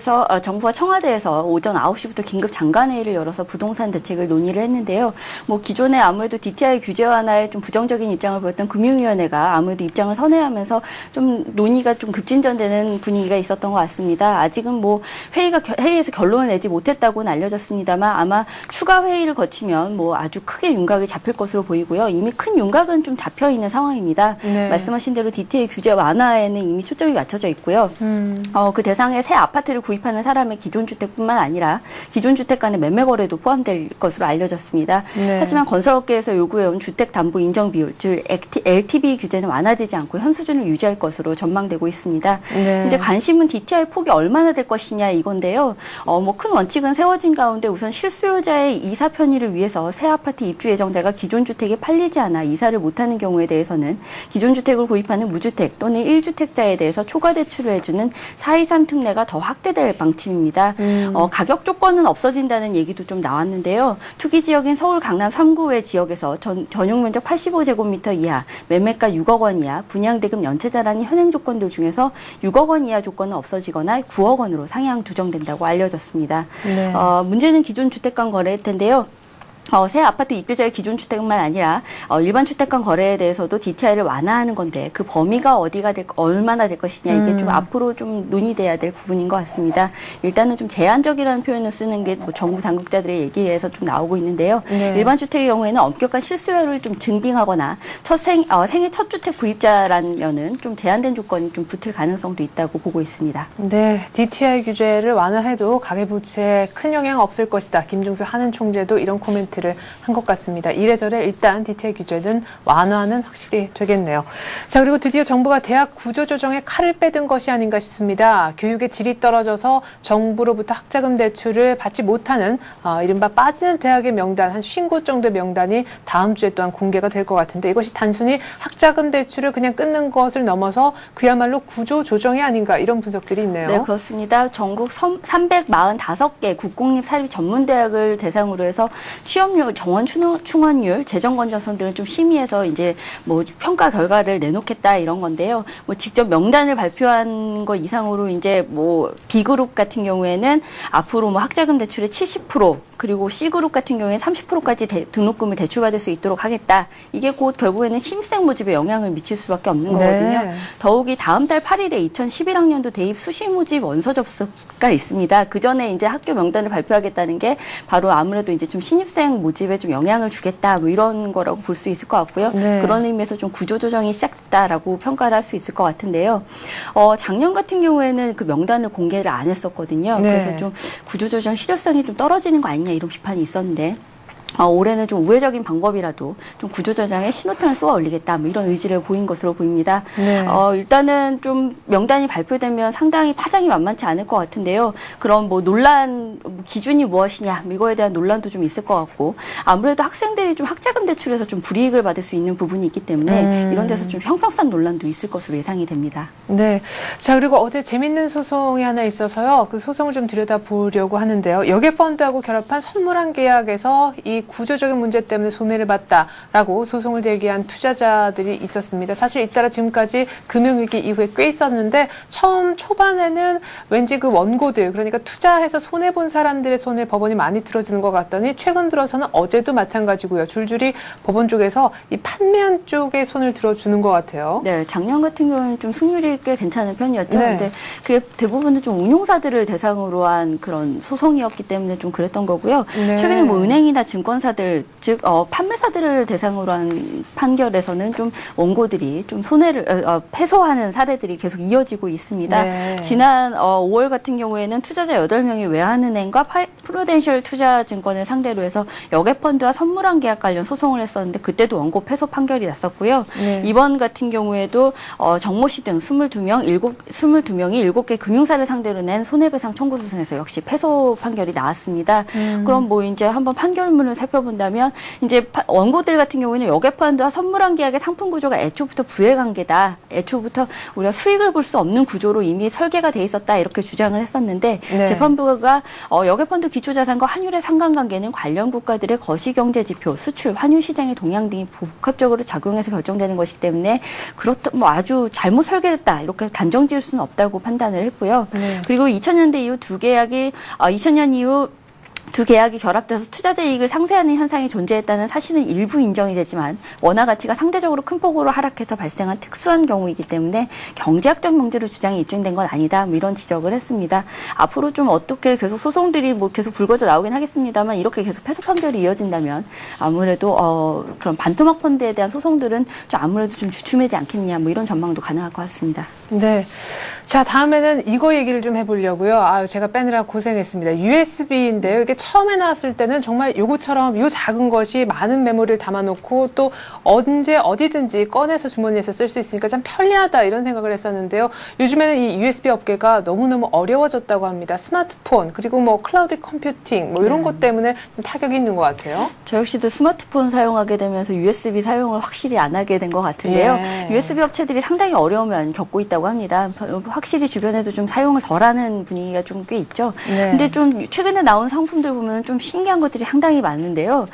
S4: 청와대에서 오전 9시부터 긴급 장관회의를 열어서 부동산 대책을 논의를 했는데요. 뭐 기존에 아무래도 DTI 규제 완화에 좀 부정적인 입장을 보였던 금융위원회가 아무래도 입장을 선회하면서 좀 논의가 좀 급진전되는 분위기가 있었던 것 같습니다. 아직은 뭐 회의에서 결론을 내지 못했다고는 알려졌습니다만 아마 추가 회의를 거치면 뭐 아주 크게 윤곽이 잡힐 것으로 보이고요. 이미 큰 윤곽은 좀 잡혀 있는 상황입니다.
S1: 네.
S4: 말씀하신 대로 DTI 규제 완화에는 이미 초점이 맞춰져 있고요. 그 대상에 새 아파트를 구입하는 사람의 기존 주택뿐만 아니라 기존 주택 간의 매매 거래도 포함될 것으로 알려졌습니다.
S1: 네.
S4: 하지만 건설업계에서 요구해온 주택담보 인정 비율, 즉 LTV 규제는 완화되지 않고 현 수준을 유지할 것으로 전망되고 있습니다.
S1: 네.
S4: 이제 관심은 DTI 폭이 얼마나 될 것이냐 이건데요. 뭐 큰 원칙은 세워진 가운데 우선 실수요자의 이사 편의를 위해서 새 아파트 입주 예정자가 기존 주택이 팔리지 않아 이사를 못하는 경우에 대해서는 기존 주택을 구입하는 무주택 또는 1주택자에 대해서 초과 대출을 해주는 423 특례가 더 확대될 방침입니다. 가격 조건은 없어진다는 얘기도 좀 나왔는데요. 투기 지역인 서울 강남 3구 외 지역에서 전용 면적 85제곱미터 이하, 매매가 6억 원 이하, 분양대금 연체자라는 현행 조건들 중에서 6억 원 이하 조건은 없어지거나 9억 원으로 상향 조정된다고 알려졌습니다.
S1: 네.
S4: 문제는 기존 주택 간 거래일 텐데요. 새 아파트 입주자의 기존 주택만 아니라 일반 주택 간 거래에 대해서도 DTI를 완화하는 건데 그 범위가 얼마나 될 것이냐 이게 좀 앞으로 좀 논의돼야 될 부분인 것 같습니다. 일단은 좀 제한적이라는 표현을 쓰는 게 뭐 정부 당국자들의 얘기에서 좀 나오고 있는데요.
S1: 네.
S4: 일반 주택의 경우에는 엄격한 실수요를 좀 증빙하거나 생애 첫 주택 구입자라면은 좀 제한된 조건이 좀 붙을 가능성도 있다고 보고 있습니다.
S1: 네, DTI 규제를 완화해도 가계부채에 큰 영향 없을 것이다. 김중수 한은 총재도 이런 코멘트를 한 것 같습니다. 이래저래 일단 DTI 규제는 완화는 확실히 되겠네요. 자, 그리고 드디어 정부가 대학 구조조정에 칼을 빼든 것이 아닌가 싶습니다. 교육의 질이 떨어져서 정부로부터 학자금 대출을 받지 못하는 이른바 빠지는 대학의 명단, 한 50곳 정도의 명단이 다음 주에 또한 공개가 될 것 같은데 이것이 단순히 학자금 대출을 그냥 끊는 것을 넘어서 그야말로 구조조정이 아닌가 이런 분석들이 있네요.
S4: 네, 그렇습니다. 전국 345개 국공립 사립 전문대학을 대상으로 해서 취업률, 정원 충원율, 재정 건전성 등을 좀 심의해서 이제 뭐 평가 결과를 내놓겠다 이런 건데요. 뭐 직접 명단을 발표한 거 이상으로 이제 뭐 B그룹 같은 경우에는 앞으로 뭐 학자금 대출의 70% 그리고 C그룹 같은 경우에는 30%까지 등록금을 대출받을 수 있도록 하겠다. 이게 곧 결국에는 신입생 모집에 영향을 미칠 수밖에 없는 거거든요.
S1: 네.
S4: 더욱이 다음 달 8일에 2011학년도 대입 수시 모집 원서 접수가 있습니다. 그 전에 이제 학교 명단을 발표하겠다는 게 바로 아무래도 이제 좀 신입생 모집에 좀 영향을 주겠다 뭐 이런 거라고 볼 수 있을 것 같고요.
S1: 네.
S4: 그런 의미에서 좀 구조조정이 시작됐다라고 평가를 할 수 있을 것 같은데요. 작년 같은 경우에는 그 명단을 공개를 안 했었거든요.
S1: 네.
S4: 그래서 좀 구조조정 실효성이 좀 떨어지는 거 아니냐 이런 비판이 있었는데 올해는 좀 우회적인 방법이라도 좀 구조조정에 신호탄을 쏘아 올리겠다 뭐 이런 의지를 보인 것으로 보입니다.
S1: 네.
S4: 일단은 좀 명단이 발표되면 상당히 파장이 만만치 않을 것 같은데요. 그럼 뭐 논란 기준이 무엇이냐 이거에 대한 논란도 좀 있을 것 같고 아무래도 학생들이 좀 학자금 대출에서 좀 불이익을 받을 수 있는 부분이 있기 때문에 이런 데서 좀 형평성 논란도 있을 것으로 예상이 됩니다.
S1: 네. 자, 그리고 어제 재밌는 소송이 하나 있어서요. 그 소송을 좀 들여다보려고 하는데요. 여객펀드하고 결합한 선물한 계약에서 이 구조적인 문제 때문에 손해를 봤다라고 소송을 제기한 투자자들이 있었습니다. 사실 잇따라 지금까지 금융위기 이후에 꽤 있었는데 처음 초반에는 왠지 그 원고들, 그러니까 투자해서 손해본 사람들의 손을 법원이 많이 들어주는 것 같더니 최근 들어서는 어제도 마찬가지고요. 줄줄이 법원 쪽에서 이 판매한 쪽에 손을 들어주는 것 같아요.
S4: 네, 작년 같은 경우는 좀 승률이 꽤 괜찮은 편이었죠.
S1: 네.
S4: 근데 그게 대부분은 좀 운용사들을 대상으로 한 그런 소송이었기 때문에 좀 그랬던 거고요.
S1: 네.
S4: 최근에 뭐 은행이나 증권사들, 즉 판매사들을 대상으로 한 판결에서는 좀 원고들이 좀 손해를 패소하는 사례들이 계속 이어지고 있습니다.
S1: 네.
S4: 지난 5월 같은 경우에는 투자자 8명이 외환은행과 프루덴셜 투자증권을 상대로 해서 여객펀드와 선물한 계약 관련 소송을 했었는데 그때도 원고 패소 판결이 났었고요.
S1: 네.
S4: 이번 같은 경우에도 정모 씨 등 22명이 7개 금융사를 상대로 낸 손해배상 청구 소송에서 역시 패소 판결이 나왔습니다. 그럼 뭐 이제 한번 판결문을 살펴본다면 이제 원고들 같은 경우에는 여객펀드와 선물한 계약의 상품 구조가 애초부터 부해관계다. 애초부터 우리가 수익을 볼 수 없는 구조로 이미 설계가 돼 있었다. 이렇게 주장을 했었는데
S1: 네.
S4: 재판부가 여객펀드 기초자산과 환율의 상관관계는 관련 국가들의 거시경제지표, 수출, 환율시장의 동향 등이 복합적으로 작용해서 결정되는 것이기 때문에 그렇다 뭐 아주 잘못 설계됐다 이렇게 단정 지을 수는 없다고 판단을 했고요.
S1: 네.
S4: 그리고 2000년대 이후 2000년 이후 두 계약이 결합돼서 투자자 이익을 상쇄하는 현상이 존재했다는 사실은 일부 인정이 되지만 원화 가치가 상대적으로 큰 폭으로 하락해서 발생한 특수한 경우이기 때문에 경제학적 명제로 주장이 입증된 건 아니다. 뭐 이런 지적을 했습니다. 앞으로 좀 어떻게 계속 소송들이 뭐 계속 불거져 나오긴 하겠습니다만 이렇게 계속 패소 판결이 이어진다면 아무래도 그런 반토막 펀드에 대한 소송들은 좀 아무래도 좀 주춤하지 않겠냐 뭐 이런 전망도 가능할 것 같습니다.
S1: 네. 자, 다음에는 이거 얘기를 좀 해보려고요. 제가 빼느라 고생했습니다. USB인데요. 이게 처음에 나왔을 때는 정말 요거처럼 요 작은 것이 많은 메모리를 담아놓고 또 언제 어디든지 꺼내서 주머니에서 쓸 수 있으니까 참 편리하다 이런 생각을 했었는데요. 요즘에는 이 USB 업계가 너무너무 어려워졌다고 합니다. 스마트폰 그리고 뭐 클라우드 컴퓨팅 뭐 이런 것 때문에 좀 타격이 있는 것 같아요.
S4: 저 역시도 스마트폰 사용하게 되면서 USB 사용을 확실히 안 하게 된 것 같은데요.
S1: 예.
S4: USB 업체들이 상당히 어려움을 겪고 있다고 합니다. 확실히 주변에도 좀 사용을 덜하는 분위기가 좀 꽤 있죠.
S1: 네.
S4: 근데 좀 최근에 나온 상품들 보면 좀 신기한 것들이 상당히 많은데요.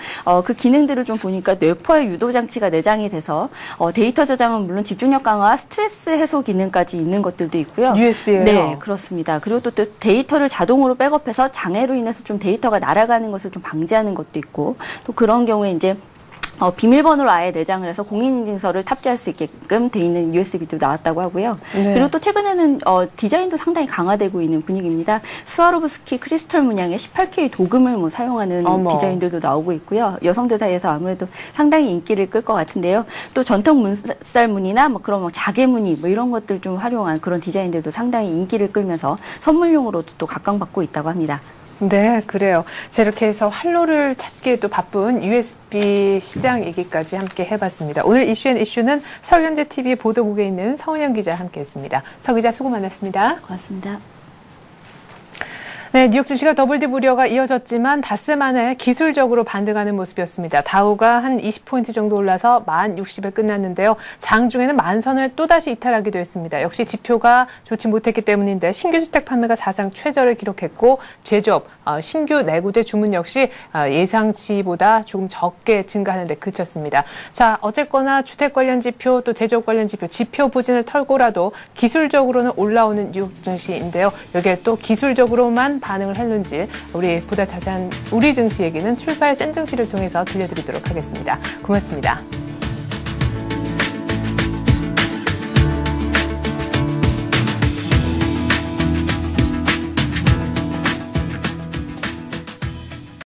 S4: 그 기능들을 좀 보니까 뇌포의 유도 장치가 내장이 돼서 데이터 저장은 물론 집중력 강화와 스트레스 해소 기능까지 있는 것들도 있고요.
S1: USB예요.
S4: 네, 그렇습니다. 그리고 또 데이터를 자동으로 백업해서 장애로 인해서 좀 데이터가 날아가는 것을 좀 방지하는 것도 있고 또 그런 경우에 이제 비밀번호로 아예 내장을 해서 공인인증서를 탑재할 수 있게끔 돼 있는 USB도 나왔다고 하고요.
S1: 네.
S4: 그리고 또 최근에는 디자인도 상당히 강화되고 있는 분위기입니다. 스와로브스키 크리스털 문양의 18K 도금을 뭐 사용하는
S1: 어머.
S4: 디자인들도 나오고 있고요. 여성들 사이에서 아무래도 상당히 인기를 끌 것 같은데요. 또 전통 문살 무늬나 뭐 그런 자개 무늬 뭐 이런 것들 좀 활용한 그런 디자인들도 상당히 인기를 끌면서 선물용으로도 또 각광받고 있다고 합니다.
S1: 네, 그래요. 자, 이렇게 해서 활로를 찾기에도 바쁜 USB 시장 얘기까지 함께 해봤습니다. 오늘 이슈앤이슈는 서울경제TV 보도국에 있는 서은영 기자와 함께했습니다. 서 기자 수고 많았습니다.
S4: 고맙습니다.
S1: 네, 뉴욕 증시가 더블디 우려가 이어졌지만 닷새 만에 기술적으로 반등하는 모습이었습니다. 다우가 한 20포인트 정도 올라서 1060에 끝났는데요. 장중에는 만선을 또다시 이탈하기도 했습니다. 역시 지표가 좋지 못했기 때문인데 신규 주택 판매가 사상 최저를 기록했고 제조업, 신규 내구재 주문 역시 예상치보다 조금 적게 증가하는 데 그쳤습니다. 자, 어쨌거나 주택 관련 지표 또 제조업 관련 지표 부진을 털고라도 기술적으로는 올라오는 뉴욕 증시인데요. 여기에 또 기술적으로만 반응을 했는지 우리 보다 자세한 우리 증시 얘기는 출발 센 증시를 통해서 들려드리도록 하겠습니다. 고맙습니다.